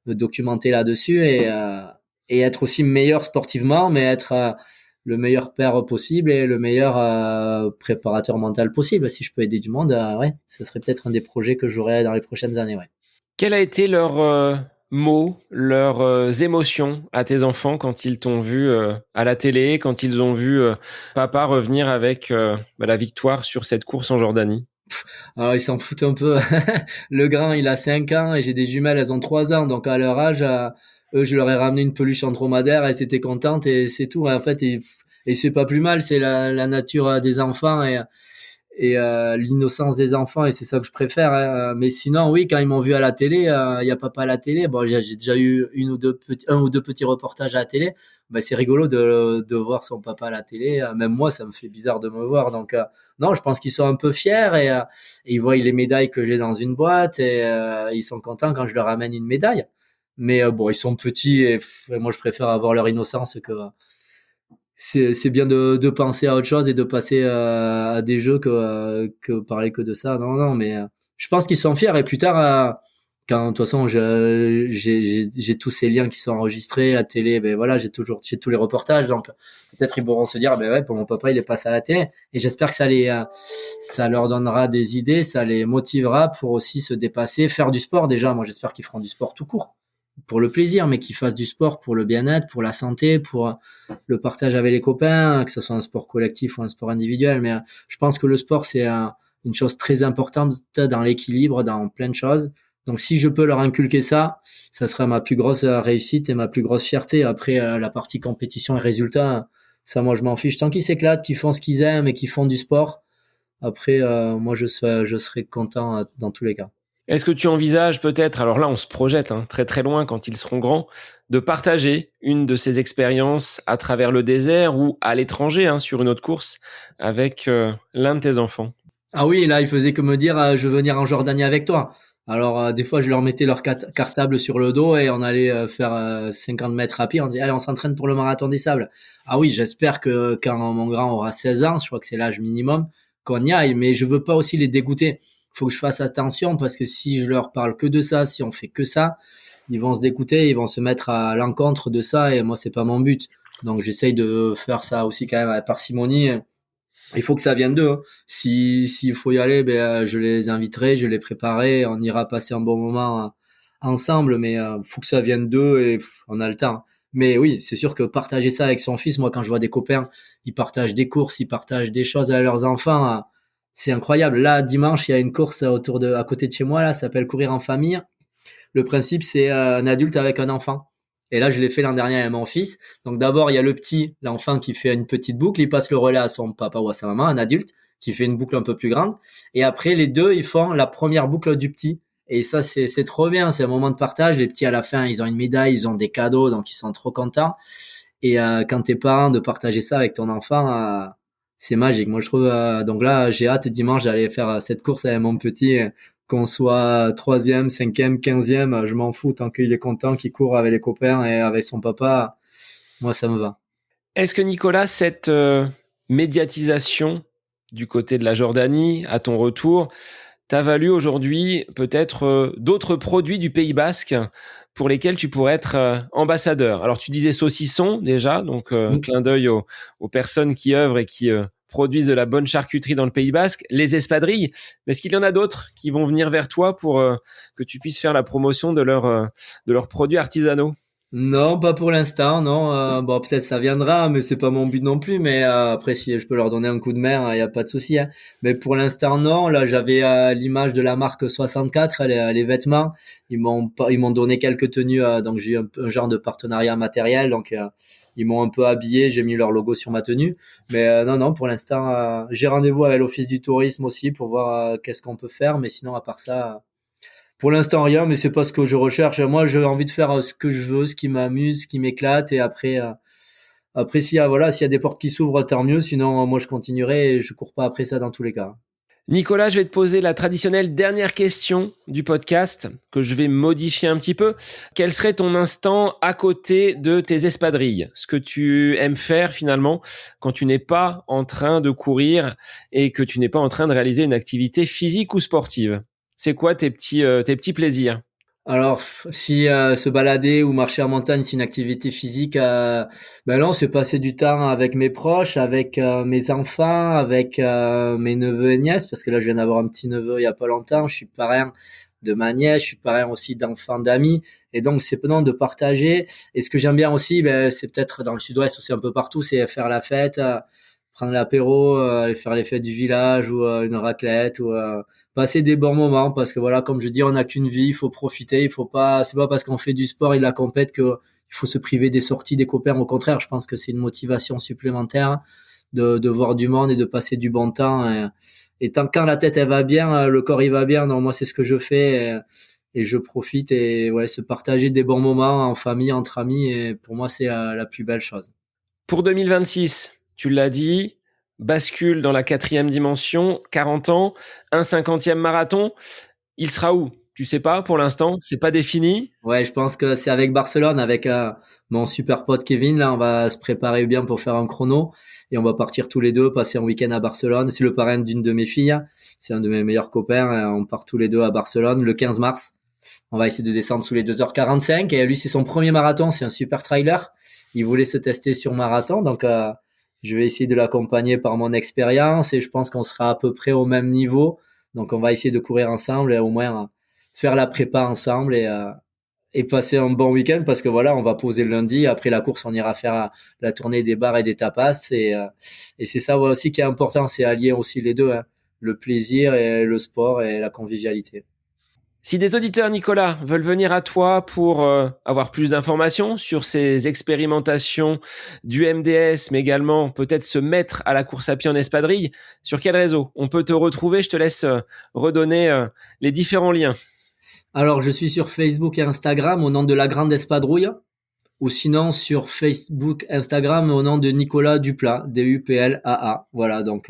documenter là-dessus et être aussi meilleur sportivement, mais être le meilleur père possible et le meilleur préparateur mental possible. Si je peux aider du monde, ouais, ça serait peut-être un des projets que j'aurai dans les prochaines années. Ouais. Quel a été leur mots, leurs émotions à tes enfants quand ils t'ont vu à la télé, quand ils ont vu papa revenir avec la victoire sur cette course en Jordanie? Alors, ils s'en foutent un peu. Le grand, il a 5 ans et j'ai des jumelles, elles ont 3 ans. Donc, à leur âge, eux, je leur ai ramené une peluche en dromadaire, elles étaient contentes et c'est tout. En fait, et c'est pas plus mal, c'est la nature des enfants et l'innocence des enfants et c'est ça que je préfère. Hein. Mais sinon, oui, quand ils m'ont vu à la télé, il y a papa à la télé. Bon, j'ai déjà eu un ou deux petits reportages à la télé. Ben, c'est rigolo de voir son papa à la télé. Même moi, ça me fait bizarre de me voir. Donc, non, je pense qu'ils sont un peu fiers et ils voient les médailles que j'ai dans une boîte et ils sont contents quand je leur amène une médaille. Mais bon, ils sont petits et moi, je préfère avoir leur innocence que c'est bien de penser à autre chose et de passer à des jeux que parler que de ça. Non, non, mais je pense qu'ils sont fiers et plus tard, quand de toute façon j'ai tous ces liens qui sont enregistrés à télé, ben voilà, j'ai tous les reportages, donc peut-être ils pourront se dire, ben ouais, pour mon papa il est passé à la télé et j'espère que ça leur donnera des idées, ça les motivera pour aussi se dépasser, faire du sport déjà. Moi j'espère qu'ils feront du sport tout court pour le plaisir, mais qu'ils fassent du sport pour le bien-être, pour la santé, pour le partage avec les copains, que ce soit un sport collectif ou un sport individuel. Mais je pense que le sport, c'est une chose très importante dans l'équilibre, dans plein de choses. Donc, si je peux leur inculquer ça, ça sera ma plus grosse réussite et ma plus grosse fierté. Après, la partie compétition et résultats, ça, moi, je m'en fiche. Tant qu'ils s'éclatent, qu'ils font ce qu'ils aiment et qu'ils font du sport, après, moi, je serai content dans tous les cas. Est-ce que tu envisages peut-être, alors là on se projette très très loin quand ils seront grands, de partager une de ces expériences à travers le désert ou à l'étranger sur une autre course avec l'un de tes enfants? Ah oui, là, ils faisaient que me dire, je veux venir en Jordanie avec toi. Alors, des fois, je leur mettais leur cartable sur le dos et on allait faire 50 mètres à pied. On disait, allez, on s'entraîne pour le marathon des sables. Ah oui, j'espère que quand mon grand aura 16 ans, je crois que c'est l'âge minimum, qu'on y aille. Mais je veux pas aussi les dégoûter. Faut que je fasse attention parce que si je leur parle que de ça, si on fait que ça, ils vont se dégoûter, ils vont se mettre à l'encontre de ça et moi, c'est pas mon but. Donc, j'essaye de faire ça aussi quand même avec parcimonie. Il faut que ça vienne d'eux. Hein. S'il faut y aller, ben je les inviterai, je les préparerai, on ira passer un bon moment ensemble. Mais faut que ça vienne d'eux et on a le temps. Mais oui, c'est sûr que partager ça avec son fils, moi quand je vois des copains, ils partagent des courses, ils partagent des choses avec leurs enfants. C'est incroyable. Là, dimanche, il y a une course à côté de chez moi là, ça s'appelle Courir en famille. le principe, c'est un adulte avec un enfant. Et là, je l'ai fait l'an dernier avec mon fils. Donc d'abord, il y a le petit, l'enfant qui fait une petite boucle, il passe le relais à son papa ou à sa maman, un adulte, qui fait une boucle un peu plus grande. Et après, les deux, ils font la première boucle du petit. Et ça, c'est trop bien. C'est un moment de partage. Les petits, à la fin, ils ont une médaille, ils ont des cadeaux, donc ils sont trop contents. Et quand t'es parent, de partager ça avec ton enfant, c'est magique. Moi, je trouve. Donc là, j'ai hâte dimanche d'aller faire cette course avec mon petit. Qu'on soit troisième, cinquième, quinzième, je m'en fous tant qu'il est content, qu'il court avec les copains et avec son papa. Moi, ça me va. Est-ce que Nicolas, cette médiatisation du côté de la Jordanie, à ton retour, t'a valu aujourd'hui peut-être d'autres produits du Pays Basque pour lesquels tu pourrais être ambassadeur? Alors, tu disais saucisson déjà, donc clin d'œil aux personnes qui œuvrent et qui produisent de la bonne charcuterie dans le Pays Basque. Les espadrilles, mais est-ce qu'il y en a d'autres qui vont venir vers toi pour que tu puisses faire la promotion de leurs produits artisanaux? Non, pas pour l'instant, non. Bon, peut-être ça viendra, mais c'est pas mon but non plus. Mais après, si je peux leur donner un coup de main, il y a pas de souci, hein. Mais pour l'instant, non. Là, j'avais l'image de la marque 64, les vêtements. Ils m'ont donné quelques tenues, donc j'ai eu un genre de partenariat matériel. Donc ils m'ont un peu habillé, j'ai mis leur logo sur ma tenue. Mais non, non, pour l'instant, j'ai rendez-vous avec l'Office du tourisme aussi pour voir qu'est-ce qu'on peut faire. Mais sinon, à part ça. Pour l'instant, rien, mais c'est pas ce que je recherche. Moi, j'ai envie de faire ce que je veux, ce qui m'amuse, ce qui m'éclate. Et après, s'il y a des portes qui s'ouvrent, tant mieux. Sinon, moi, je continuerai et je cours pas après ça dans tous les cas. Nicolas, je vais te poser la traditionnelle dernière question du podcast que je vais modifier un petit peu. Quel serait ton instant à côté de tes espadrilles? Ce que tu aimes faire finalement quand tu n'es pas en train de courir et que tu n'es pas en train de réaliser une activité physique ou sportive? C'est quoi tes petits plaisirs? Alors, si se balader ou marcher en montagne, c'est une activité physique, ben non, c'est passer du temps avec mes proches, avec mes enfants, avec mes neveux et nièces, parce que là, je viens d'avoir un petit neveu il y a pas longtemps. Je suis parrain de ma nièce, je suis parrain aussi d'enfants d'amis, et donc c'est pendant de partager. Et ce que j'aime bien aussi, ben, c'est peut-être dans le sud-ouest ou c'est un peu partout, c'est faire la fête. Prendre l'apéro, aller faire les fêtes du village ou une raclette ou passer des bons moments parce que voilà, comme je dis, on n'a qu'une vie, il faut profiter, il faut pas, c'est pas parce qu'on fait du sport et de la compète que il faut se priver des sorties des copains. Au contraire, je pense que c'est une motivation supplémentaire de voir du monde et de passer du bon temps. Et tant quand la tête elle va bien, le corps il va bien. Donc moi c'est ce que je fais et je profite et ouais, se partager des bons moments en famille, entre amis. Et pour moi c'est la plus belle chose. Pour 2026, tu l'as dit, bascule dans la 4e dimension, 40 ans, un 50e marathon. Il sera où? Tu sais pas pour l'instant, c'est pas défini. Ouais, je pense que c'est avec Barcelone, avec mon super pote Kevin. Là, on va se préparer bien pour faire un chrono et on va partir tous les deux passer un week-end à Barcelone. C'est le parrain d'une de mes filles, c'est un de mes meilleurs copains. On part tous les deux à Barcelone le 15 mars. On va essayer de descendre sous les 2h45 et lui, c'est son premier marathon. C'est un super trailer. Il voulait se tester sur marathon, donc je vais essayer de l'accompagner par mon expérience et je pense qu'on sera à peu près au même niveau. Donc, on va essayer de courir ensemble et au moins faire la prépa ensemble et passer un bon week-end parce que voilà, on va poser le lundi. Après la course, on ira faire la tournée des bars et des tapas et c'est ça aussi qui est important, c'est allier aussi les deux, hein, le plaisir et le sport et la convivialité. Si des auditeurs, Nicolas, veulent venir à toi pour avoir plus d'informations sur ces expérimentations du MDS, mais également peut-être se mettre à la course à pied en espadrille, sur quel réseau on peut te retrouver? Je te laisse redonner les différents liens. Alors, je suis sur Facebook et Instagram au nom de La Grande Espadrouille ou sinon sur Facebook, Instagram au nom de Nicolas Duplat, Duplaa. Voilà, donc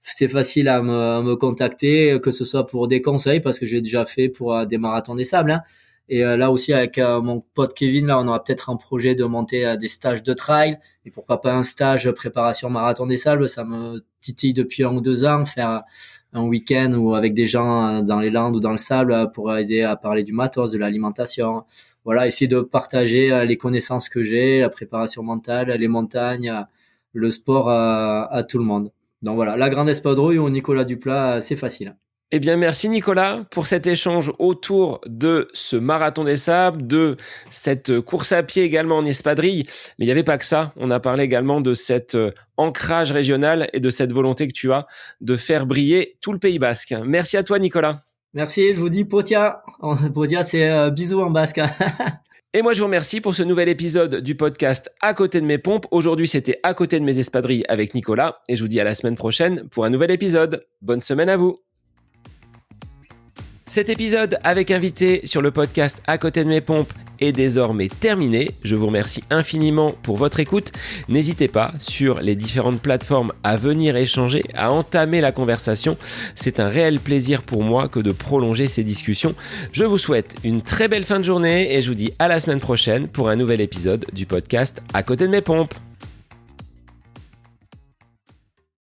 c'est facile à me contacter, que ce soit pour des conseils, parce que j'ai déjà fait pour des marathons des sables, hein. Et là aussi, avec mon pote Kevin, là, on aura peut-être un projet de monter des stages de trail. Et pourquoi pas un stage préparation marathon des sables, ça me titille depuis 1 ou 2 ans, faire un week-end ou avec des gens dans les Landes ou dans le sable pour aider à parler du matos, de l'alimentation. Voilà, essayer de partager les connaissances que j'ai, la préparation mentale, les montagnes, le sport à tout le monde. Donc voilà, la Grande Espadrouille ou Nicolas Duplat, c'est facile. Eh bien, merci Nicolas pour cet échange autour de ce marathon des sables, de cette course à pied également en espadrille. Mais il n'y avait pas que ça. On a parlé également de cet ancrage régional et de cette volonté que tu as de faire briller tout le Pays Basque. Merci à toi Nicolas. Merci, je vous dis potia. Potia, c'est bisous en basque. Et moi, je vous remercie pour ce nouvel épisode du podcast À côté de mes pompes. Aujourd'hui, c'était À côté de mes espadrilles avec Nicolas. Et je vous dis à la semaine prochaine pour un nouvel épisode. Bonne semaine à vous. Cet épisode avec invité sur le podcast À côté de mes pompes est désormais terminé. Je vous remercie infiniment pour votre écoute. N'hésitez pas sur les différentes plateformes à venir échanger, à entamer la conversation. C'est un réel plaisir pour moi que de prolonger ces discussions. Je vous souhaite une très belle fin de journée et je vous dis à la semaine prochaine pour un nouvel épisode du podcast À côté de mes pompes.